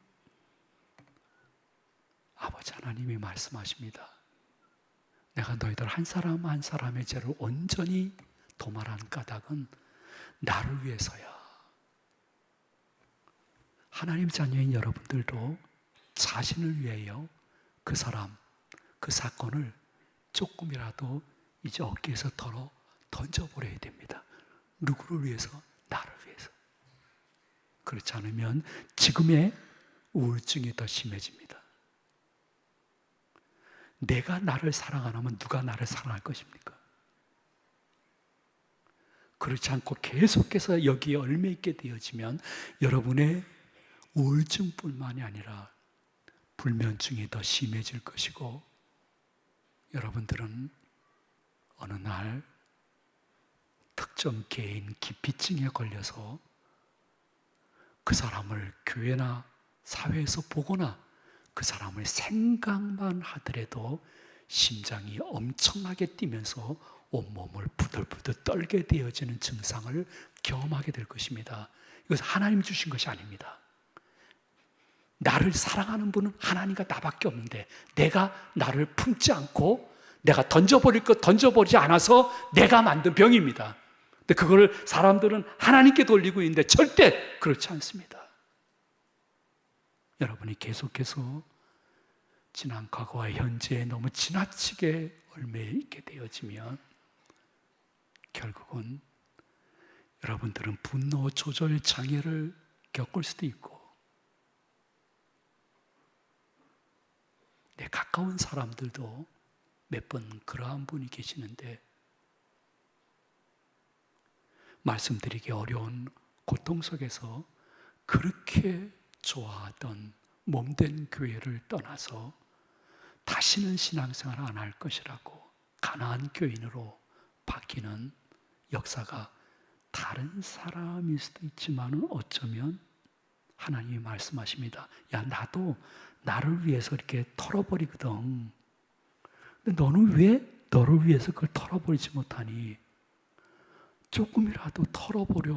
아버지 하나님이 말씀하십니다. 내가 너희들 한 사람 한 사람의 죄를 온전히 도말한 까닭은 나를 위해서야. 하나님 자녀인 여러분들도 자신을 위하여 그 사람, 그 사건을 조금이라도 이제 어깨에서 덜어 던져버려야 됩니다. 누구를 위해서? 나를 위해서. 그렇지 않으면 지금의 우울증이 더 심해집니다. 내가 나를 사랑 안 하면 누가 나를 사랑할 것입니까? 그렇지 않고 계속해서 여기에 얽매이게 되어지면 여러분의 우울증뿐만이 아니라 불면증이 더 심해질 것이고 여러분들은 어느 날 특정 개인 기피증에 걸려서 그 사람을 교회나 사회에서 보거나 그 사람을 생각만 하더라도 심장이 엄청나게 뛰면서 온몸을 부들부들 떨게 되어지는 증상을 경험하게 될 것입니다. 이것은 하나님이 주신 것이 아닙니다. 나를 사랑하는 분은 하나님과 나밖에 없는데 내가 나를 품지 않고 내가 던져버릴 것 던져버리지 않아서 내가 만든 병입니다. 근데 그걸 사람들은 하나님께 돌리고 있는데 절대 그렇지 않습니다. 여러분이 계속해서 지난 과거와 현재에 너무 지나치게 얽매여 있게 되어지면 결국은 여러분들은 분노 조절 장애를 겪을 수도 있고 내 가까운 사람들도 몇 번 그러한 분이 계시는데 말씀드리기 어려운 고통 속에서 그렇게 좋아하던 몸된 교회를 떠나서 다시는 신앙생활을 안 할 것이라고 가나안 교인으로 바뀌는 역사가 다른 사람일 수도 있지만 어쩌면 하나님이 말씀하십니다. 야, 나도 나를 위해서 이렇게 털어버리거든. 근데 너는 왜 너를 위해서 그걸 털어버리지 못하니? 조금이라도 털어보려.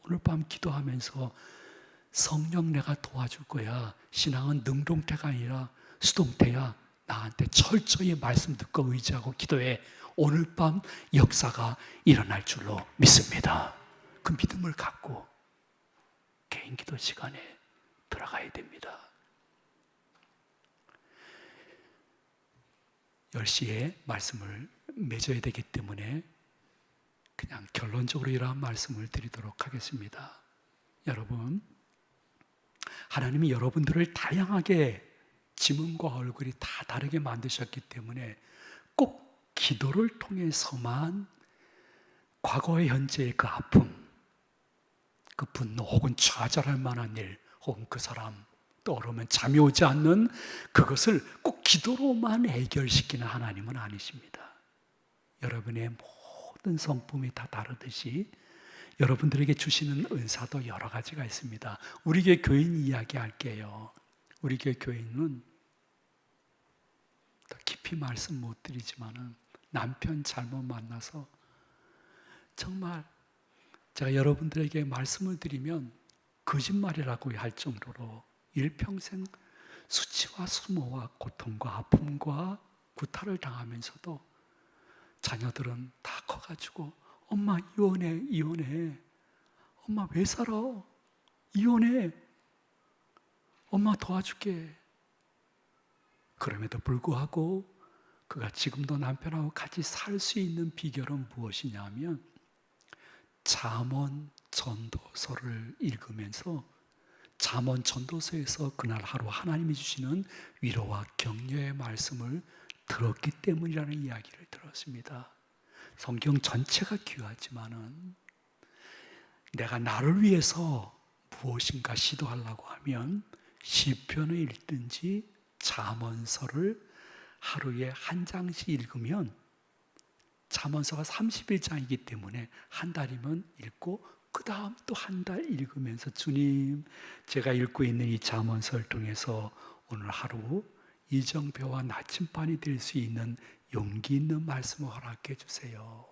오늘 밤 기도하면서 성령 내가 도와줄 거야. 신앙은 능동태가 아니라 수동태야. 나한테 철저히 말씀 듣고 의지하고 기도해. 오늘 밤 역사가 일어날 줄로 믿습니다. 그 믿음을 갖고 개인 기도 시간에 들어가야 됩니다. 10시에 말씀을 맺어야 되기 때문에 그냥 결론적으로 이러한 말씀을 드리도록 하겠습니다. 여러분, 하나님이 여러분들을 다양하게 지문과 얼굴이 다 다르게 만드셨기 때문에 꼭 기도를 통해서만 과거의 현재의 그 아픔, 그 분노 혹은 좌절할 만한 일 혹은 그 사람 떠오르면 잠이 오지 않는 그것을 꼭 기도로만 해결시키는 하나님은 아니십니다. 여러분의 모든 성품이 다 다르듯이 여러분들에게 주시는 은사도 여러 가지가 있습니다. 우리 교회 교인 이야기할게요. 우리 교회 교인은 더 깊이 말씀 못 드리지만은 남편 잘못 만나서 정말 제가 여러분들에게 말씀을 드리면 거짓말이라고 할 정도로 일평생 수치와 수모와 고통과 아픔과 구타를 당하면서도 자녀들은 다 커가지고 엄마 이혼해. 엄마 왜 살아? 이혼해. 엄마 도와줄게. 그럼에도 불구하고 그가 지금도 남편하고 같이 살 수 있는 비결은 무엇이냐면 잠언 전도서를 읽으면서 잠언 전도서에서 그날 하루 하나님이 주시는 위로와 격려의 말씀을 들었기 때문이라는 이야기를 들었습니다. 성경 전체가 귀하지만은 내가 나를 위해서 무엇인가 시도하려고 하면 시편을 읽든지 잠언서를 하루에 한 장씩 읽으면 잠언서가 31장이기 때문에 한 달이면 읽고 그 다음 또 한 달 읽으면서 주님, 제가 읽고 있는 이 잠언서를 통해서 오늘 하루 이정표와 나침반이 될 수 있는 용기 있는 말씀을 허락해 주세요.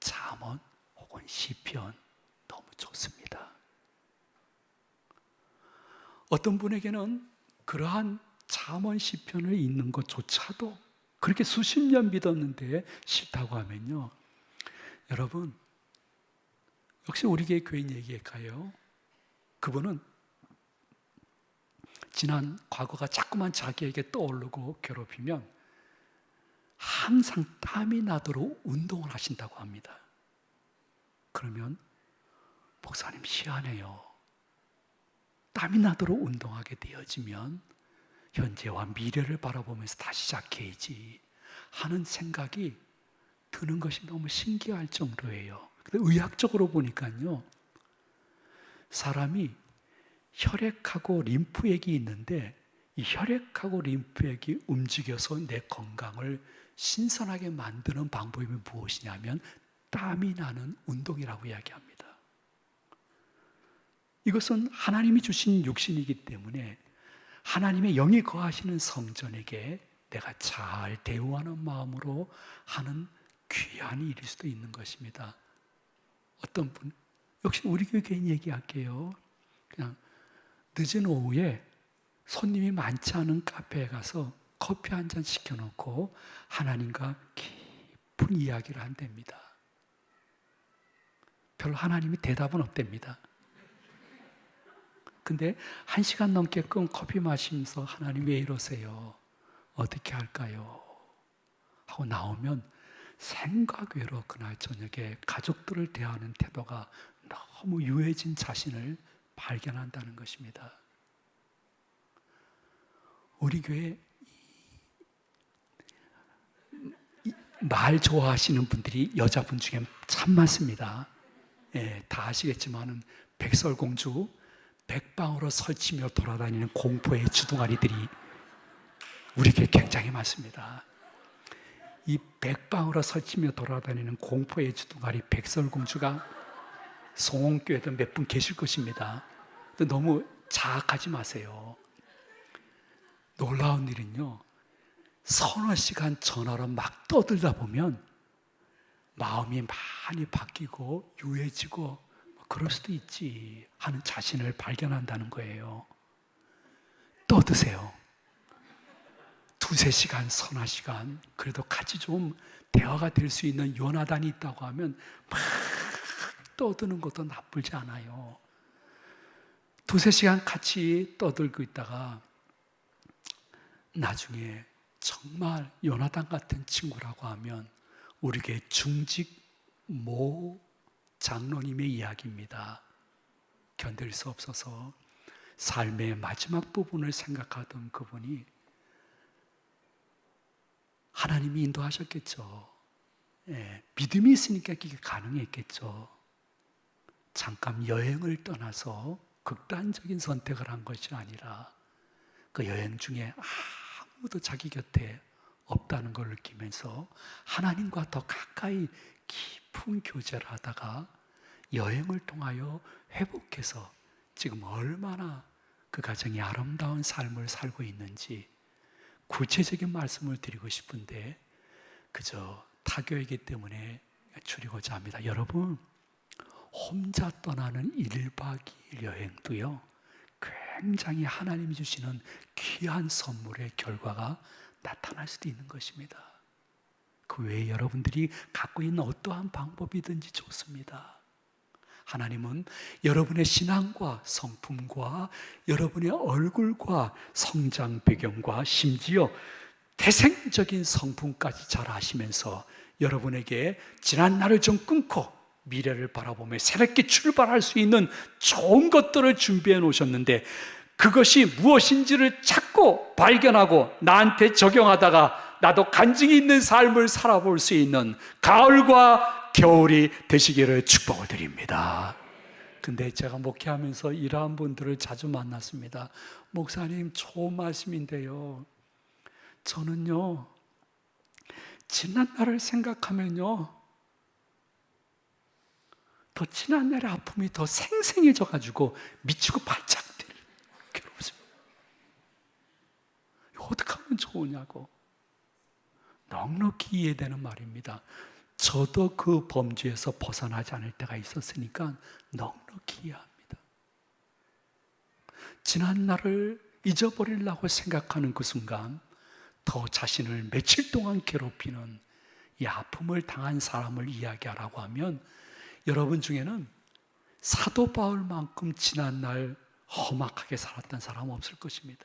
잠언 혹은 시편 너무 좋습니다. 어떤 분에게는 그러한 잠언 시편을 읽는 것조차도 그렇게 수십 년 믿었는데 싫다고 하면요, 여러분 역시 우리 교회 교인 얘기에 가요. 그분은 지난 과거가 자꾸만 자기에게 떠오르고 괴롭히면 항상 땀이 나도록 운동을 하신다고 합니다. 그러면 목사님 희한해요. 땀이 나도록 운동하게 되어지면 현재와 미래를 바라보면서 다시 시작해야지 하는 생각이 드는 것이 너무 신기할 정도예요. 근데 의학적으로 보니까요, 사람이 혈액하고 림프액이 있는데 이 혈액하고 림프액이 움직여서 내 건강을 신선하게 만드는 방법이 무엇이냐면 땀이 나는 운동이라고 이야기합니다. 이것은 하나님이 주신 육신이기 때문에 하나님의 영이 거하시는 성전에게 내가 잘 대우하는 마음으로 하는 귀한 일일 수도 있는 것입니다. 어떤 분, 역시 우리 교회 개인 얘기할게요. 그냥 늦은 오후에 손님이 많지 않은 카페에 가서 커피 한 잔 시켜놓고 하나님과 깊은 이야기를 한답니다. 별로 하나님이 대답은 없답니다. 근데 1시간 넘게끔 커피 마시면서 하나님 왜 이러세요? 어떻게 할까요? 하고 나오면 생각 외로 그날 저녁에 가족들을 대하는 태도가 너무 유해진 자신을 발견한다는 것입니다. 우리 교회 말 좋아하시는 분들이 여자분 중에 참 많습니다. 예, 다 아시겠지만은 백설공주 백방으로 설치며 돌아다니는 공포의 주둥아리들이 우리 교회 굉장히 많습니다. 이 백방으로 설치며 돌아다니는 공포의 주둥아리 백설공주가 송홍교회도 몇 분 계실 것입니다. 너무 자학하지 마세요. 놀라운 일은요, 서너 시간 전화로 막 떠들다 보면 마음이 많이 바뀌고 유해지고 그럴 수도 있지 하는 자신을 발견한다는 거예요. 떠드세요. 2-3시간, 서너 시간, 그래도 같이 좀 대화가 될 수 있는 요나단이 있다고 하면 막 떠드는 것도 나쁘지 않아요. 2-3시간 같이 떠들고 있다가 나중에 정말 요나단 같은 친구라고 하면 우리 교회 중직 모 장로님의 이야기입니다. 견딜 수 없어서 삶의 마지막 부분을 생각하던 그분이 하나님이 인도하셨겠죠. 예, 믿음이 있으니까 그게 가능했겠죠. 잠깐 여행을 떠나서 극단적인 선택을 한 것이 아니라 그 여행 중에 아무도 자기 곁에 없다는 걸 느끼면서 하나님과 더 가까이 깊은 교제를 하다가 여행을 통하여 회복해서 지금 얼마나 그 가정이 아름다운 삶을 살고 있는지 구체적인 말씀을 드리고 싶은데 그저 타교이기 때문에 줄이고자 합니다. 여러분, 혼자 떠나는 1박 2일 여행도요, 굉장히 하나님이 주시는 귀한 선물의 결과가 나타날 수도 있는 것입니다. 그 외에 여러분들이 갖고 있는 어떠한 방법이든지 좋습니다. 하나님은 여러분의 신앙과 성품과 여러분의 얼굴과 성장 배경과 심지어 태생적인 성품까지 잘 아시면서 여러분에게 지난 날을 좀 끊고 미래를 바라보며 새롭게 출발할 수 있는 좋은 것들을 준비해 놓으셨는데 그것이 무엇인지를 찾고 발견하고 나한테 적용하다가 나도 간증이 있는 삶을 살아볼 수 있는 가을과 겨울이 되시기를 축복을 드립니다. 근데 제가 목회하면서 이러한 분들을 자주 만났습니다. 목사님, 좋은 말씀인데요, 저는요 지난 날을 생각하면요 더 지난 날의 아픔이 더 생생해져 가지고 미치고 발작 괴롭습니다. 어떻게 하면 좋으냐고 넉넉히 이해되는 말입니다. 저도 그 범주에서 벗어나지 않을 때가 있었으니까 넉넉히 이해합니다. 지난 날을 잊어버리려고 생각하는 그 순간 더 자신을 며칠 동안 괴롭히는 이 아픔을 당한 사람을 이야기하라고 하면 여러분 중에는 사도 바울만큼 지난 날 험악하게 살았던 사람 없을 것입니다.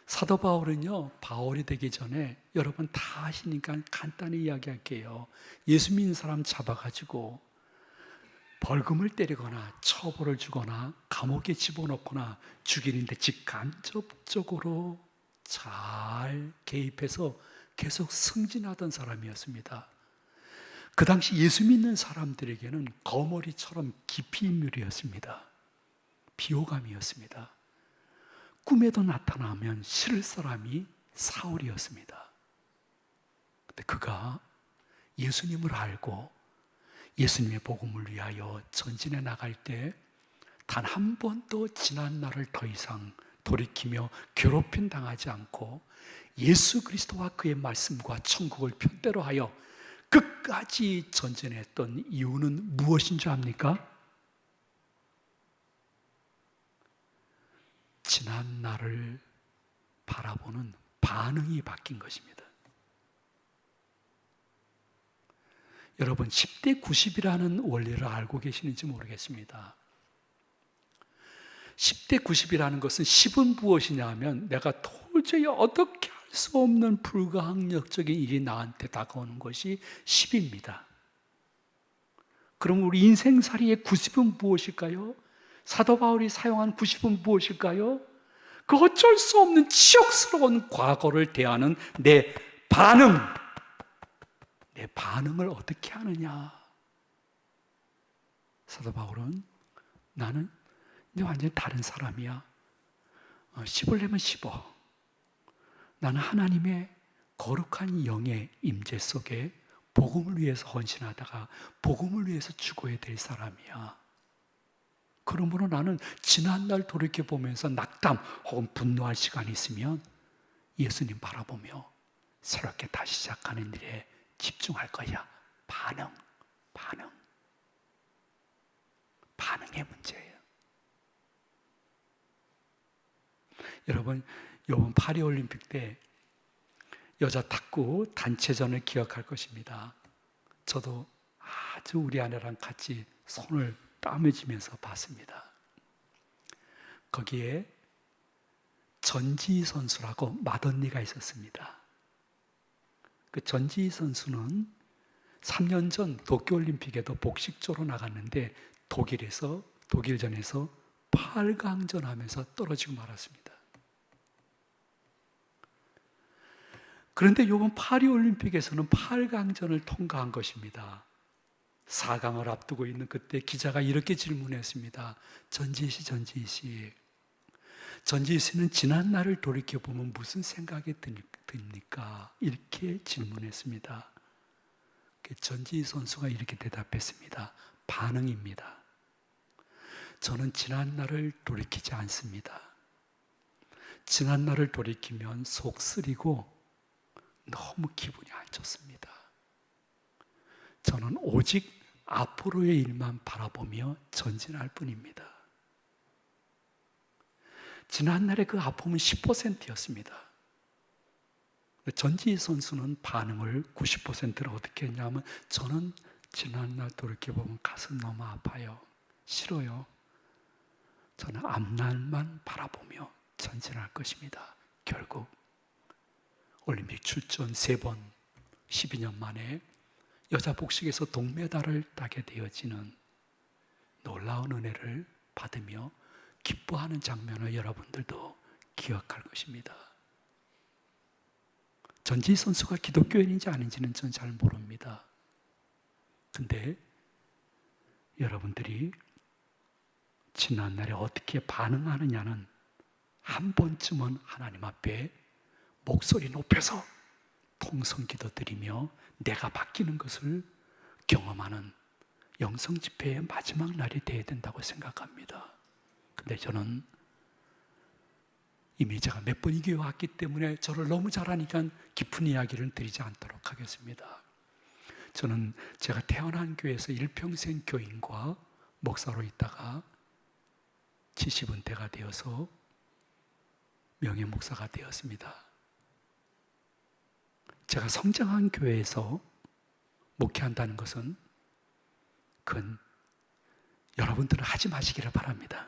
사도 바울은요, 바울이 되기 전에 여러분 다 아시니까 간단히 이야기할게요. 예수 믿는 사람 잡아가지고 벌금을 때리거나 처벌을 주거나 감옥에 집어넣거나 죽이는데 직간접적으로 잘 개입해서 계속 승진하던 사람이었습니다. 그 당시 예수 믿는 사람들에게는 거머리처럼 깊이 인물이었습니다. 비호감이었습니다. 꿈에도 나타나면 싫을 사람이 사울이었습니다. 근데 그가 예수님을 알고 예수님의 복음을 위하여 전진해 나갈 때 단 한 번도 지난 날을 더 이상 돌이키며 괴롭힘 당하지 않고 예수 그리스도와 그의 말씀과 천국을 편대로 하여 끝까지 전진했던 이유는 무엇인 줄 압니까? 지난 날을 바라보는 반응이 바뀐 것입니다. 여러분 10대 90이라는 원리를 알고 계시는지 모르겠습니다. 10대 90이라는 것은 10은 무엇이냐 하면 내가 도저히 어떻게 할 수 없는 불가항력적인 일이 나한테 다가오는 것이 10입니다. 그럼 우리 인생살이의 90은 무엇일까요? 사도 바울이 사용한 90은 무엇일까요? 그 어쩔 수 없는 치욕스러운 과거를 대하는 내 반응을 어떻게 하느냐. 사도 바울은 나는 이제 완전히 다른 사람이야. 씹으려면 씹어. 나는 하나님의 거룩한 영의 임재 속에 복음을 위해서 헌신하다가 복음을 위해서 죽어야 될 사람이야. 그러므로 나는 지난날 돌이켜보면서 낙담 혹은 분노할 시간이 있으면 예수님 바라보며 새롭게 다시 시작하는 일에 집중할 거야. 반응의 문제예요. 여러분, 이번 파리올림픽 때 여자 탁구 단체전을 기억할 것입니다. 저도 아주 우리 아내랑 같이 손을 땀을 쥐면서 봤습니다. 거기에 전지희 선수라고 맏언니가 있었습니다. 그 전지희 선수는 3년 전 도쿄올림픽에도 복식조로 나갔는데 독일전에서 8강전 하면서 떨어지고 말았습니다. 그런데 이번 파리올림픽에서는 8강전을 통과한 것입니다. 4강을 앞두고 있는 그때 기자가 이렇게 질문했습니다. 전지희 씨. 전지희 씨는 지난 날을 돌이켜보면 무슨 생각이 듭니까? 이렇게 질문했습니다. 전지희 선수가 이렇게 대답했습니다. 반응입니다. 저는 지난 날을 돌이키지 않습니다. 지난 날을 돌이키면 속 쓰리고 너무 기분이 안 좋습니다. 저는 오직 앞으로의 일만 바라보며 전진할 뿐입니다. 지난날의 그 아픔은 10%였습니다. 전지희 선수는 반응을 90%를 어떻게 했냐면 저는 지난날 돌이켜보면 가슴 너무 아파요. 싫어요. 저는 앞날만 바라보며 전진할 것입니다. 결국 올림픽 출전 3번 12년 만에 여자 복식에서 동메달을 따게 되어지는 놀라운 은혜를 받으며 기뻐하는 장면을 여러분들도 기억할 것입니다. 전지희 선수가 기독교인인지 아닌지는 전 잘 모릅니다. 근데 여러분들이 지난날에 어떻게 반응하느냐는 한 번쯤은 하나님 앞에 목소리 높여서 통성기도 드리며 내가 바뀌는 것을 경험하는 영성집회의 마지막 날이 되어야 된다고 생각합니다. 근데 저는 이미 제가 몇 번 이 교회 왔기 때문에 저를 너무 잘 아니까 깊은 이야기를 드리지 않도록 하겠습니다. 저는 제가 태어난 교회에서 일평생 교인과 목사로 있다가 70은 대가 되어서 명예 목사가 되었습니다. 제가 성장한 교회에서 목회한다는 것은 그건 여러분들은 하지 마시기를 바랍니다.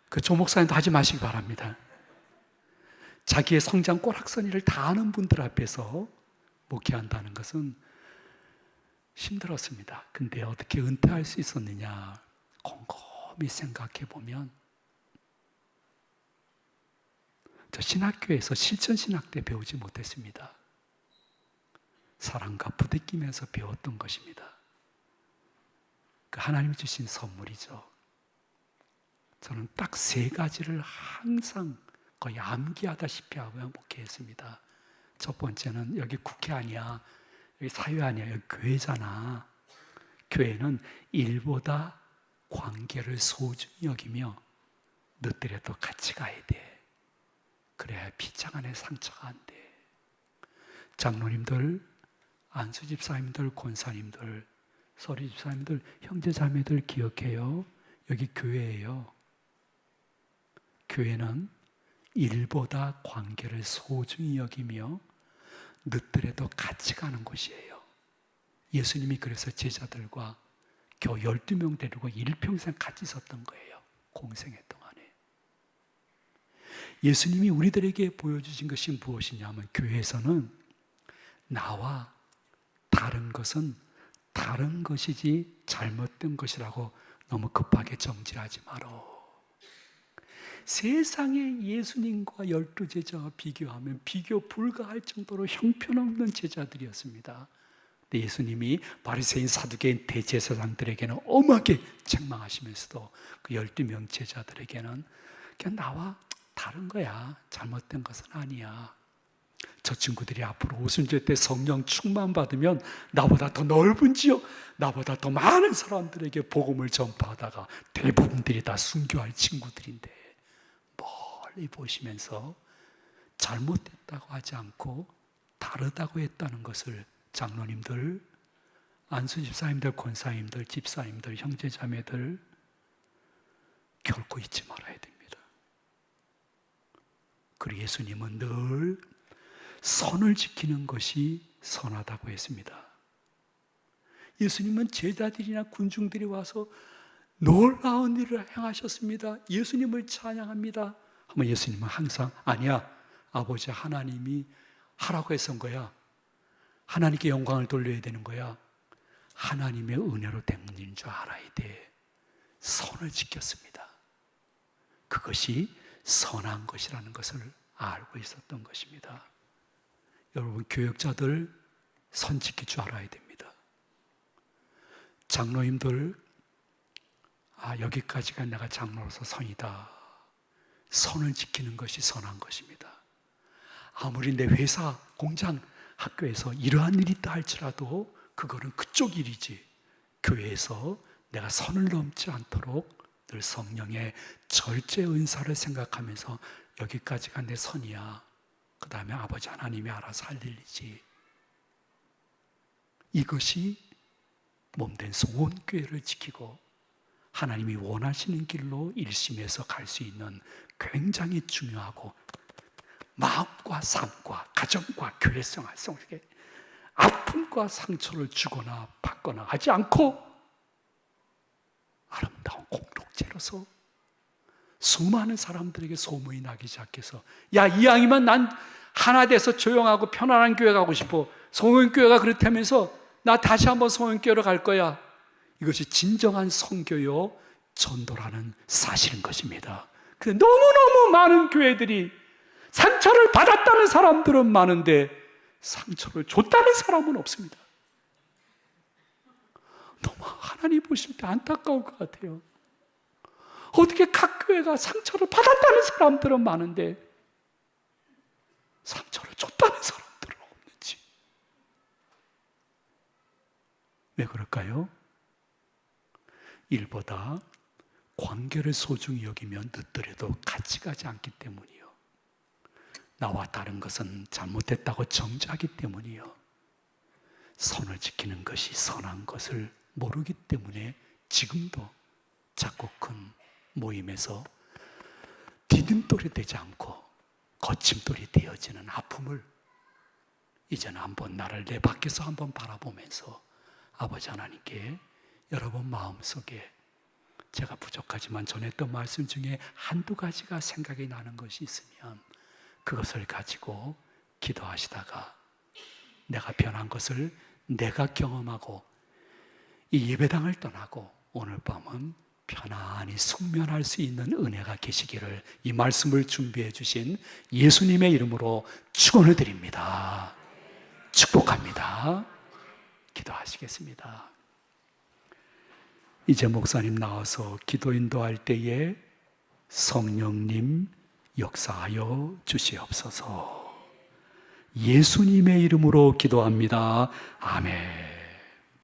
그 조 목사님도 하지 마시기 바랍니다. 자기의 성장 꼬락서니를 다 아는 분들 앞에서 목회한다는 것은 힘들었습니다. 근데 어떻게 은퇴할 수 있었느냐 곰곰이 생각해 보면 저 신학교에서 실천신학 때 배우지 못했습니다. 사랑과 부대끼면서 배웠던 것입니다. 그 하나님이 주신 선물이죠. 저는 딱 3가지를 항상 거의 암기하다시피 하며 목회했습니다. 첫 번째는 여기 국회 아니야, 여기 사회 아니야, 여기 교회잖아. 교회는 일보다 관계를 소중히 여기며 너희들도 같이 가야 돼. 그래야 빗장 안에 상처가 안 돼. 장로님들, 안수집사님들, 권사님들, 서리집사님들, 형제자매들 기억해요. 여기 교회예요. 교회는 일보다 관계를 소중히 여기며 너희들도 같이 가는 곳이에요. 예수님이 그래서 제자들과 겨우 12명 데리고 일평생 같이 있었던 거예요. 공생애동 안에. 예수님이 우리들에게 보여주신 것이 무엇이냐면, 교회에서는 나와 다른 것은 다른 것이지 잘못된 것이라고 너무 급하게 정죄하지 마라. 세상에 예수님과 12제자와 비교하면 비교 불가할 정도로 형편없는 제자들이었습니다. 근데 예수님이 바리새인, 사두개인, 대제사장들에게는 엄하게 책망하시면서도 그 12명 제자들에게는 그냥 나와 다른 거야, 잘못된 것은 아니야. 저 친구들이 앞으로 오순절 때 성령 충만 받으면 나보다 더 넓은 지역, 나보다 더 많은 사람들에게 복음을 전파하다가 대부분들이 다 순교할 친구들인데, 멀리 보시면서 잘못됐다고 하지 않고 다르다고 했다는 것을 장로님들, 안수집사님들, 권사님들, 집사님들, 형제자매들 결코 잊지 말아야 됩니다. 그리고 예수님은 늘 선을 지키는 것이 선하다고 했습니다. 예수님은 제자들이나 군중들이 와서 놀라운 일을 행하셨습니다. 예수님을 찬양합니다. 하면 예수님은 항상 아니야, 아버지 하나님이 하라고 해서 온 거야. 하나님께 영광을 돌려야 되는 거야. 하나님의 은혜로 된 일인 줄 알아야 돼. 선을 지켰습니다. 그것이 선한 것이라는 것을 알고 있었던 것입니다. 여러분, 교역자들 선 지킬 줄 알아야 됩니다. 장로님들, 여기까지가 내가 장로로서 선이다. 선을 지키는 것이 선한 것입니다. 아무리 내 회사, 공장, 학교에서 이러한 일이 있다 할지라도 그거는 그쪽 일이지, 교회에서 내가 선을 넘지 않도록 늘 성령의 절제 은사를 생각하면서 여기까지가 내 선이야, 그 다음에 아버지 하나님이 알아서 할 일이지, 이것이 몸된 소원교회를 지키고 하나님이 원하시는 길로 일심해서 갈 수 있는 굉장히 중요하고, 마음과 삶과 가정과 교회 생활속에 아픔과 상처를 주거나 받거나 하지 않고 아름다운 공동체로서 수많은 사람들에게 소문이 나기 시작해서, 야, 이왕이면 난 하나 돼서 조용하고 편안한 교회 가고 싶어. 성원교회가 그렇다면서 나 다시 한번 성원교회로 갈 거야. 이것이 진정한 선교요 전도라는 사실인 것입니다. 근데 너무너무 많은 교회들이 상처를 받았다는 사람들은 많은데 상처를 줬다는 사람은 없습니다. 너무 하나님 보실 때 안타까울 것 같아요. 어떻게 각 교회가 상처를 받았다는 사람들은 많은데 상처를 줬다는 사람들은 없는지. 왜 그럴까요? 일보다 관계를 소중히 여기면 늦더라도 같이 가지 않기 때문이요. 나와 다른 것은 잘못됐다고 정죄하기 때문이요. 선을 지키는 것이 선한 것을 모르기 때문에 지금도 작고 큰 모임에서 디딤돌이 되지 않고 거침돌이 되어지는 아픔을 이제는 한번 나를 내 밖에서 한번 바라보면서 아버지 하나님께 여러분 마음속에 제가 부족하지만 전했던 말씀 중에 한두 가지가 생각이 나는 것이 있으면 그것을 가지고 기도하시다가 내가 변한 것을 내가 경험하고 이 예배당을 떠나고 오늘 밤은 편안히 숙면할 수 있는 은혜가 계시기를 이 말씀을 준비해 주신 예수님의 이름으로 축원을 드립니다. 축복합니다. 기도하시겠습니다. 이제 목사님 나와서 기도 인도할 때에 성령님 역사하여 주시옵소서. 예수님의 이름으로 기도합니다. 아멘.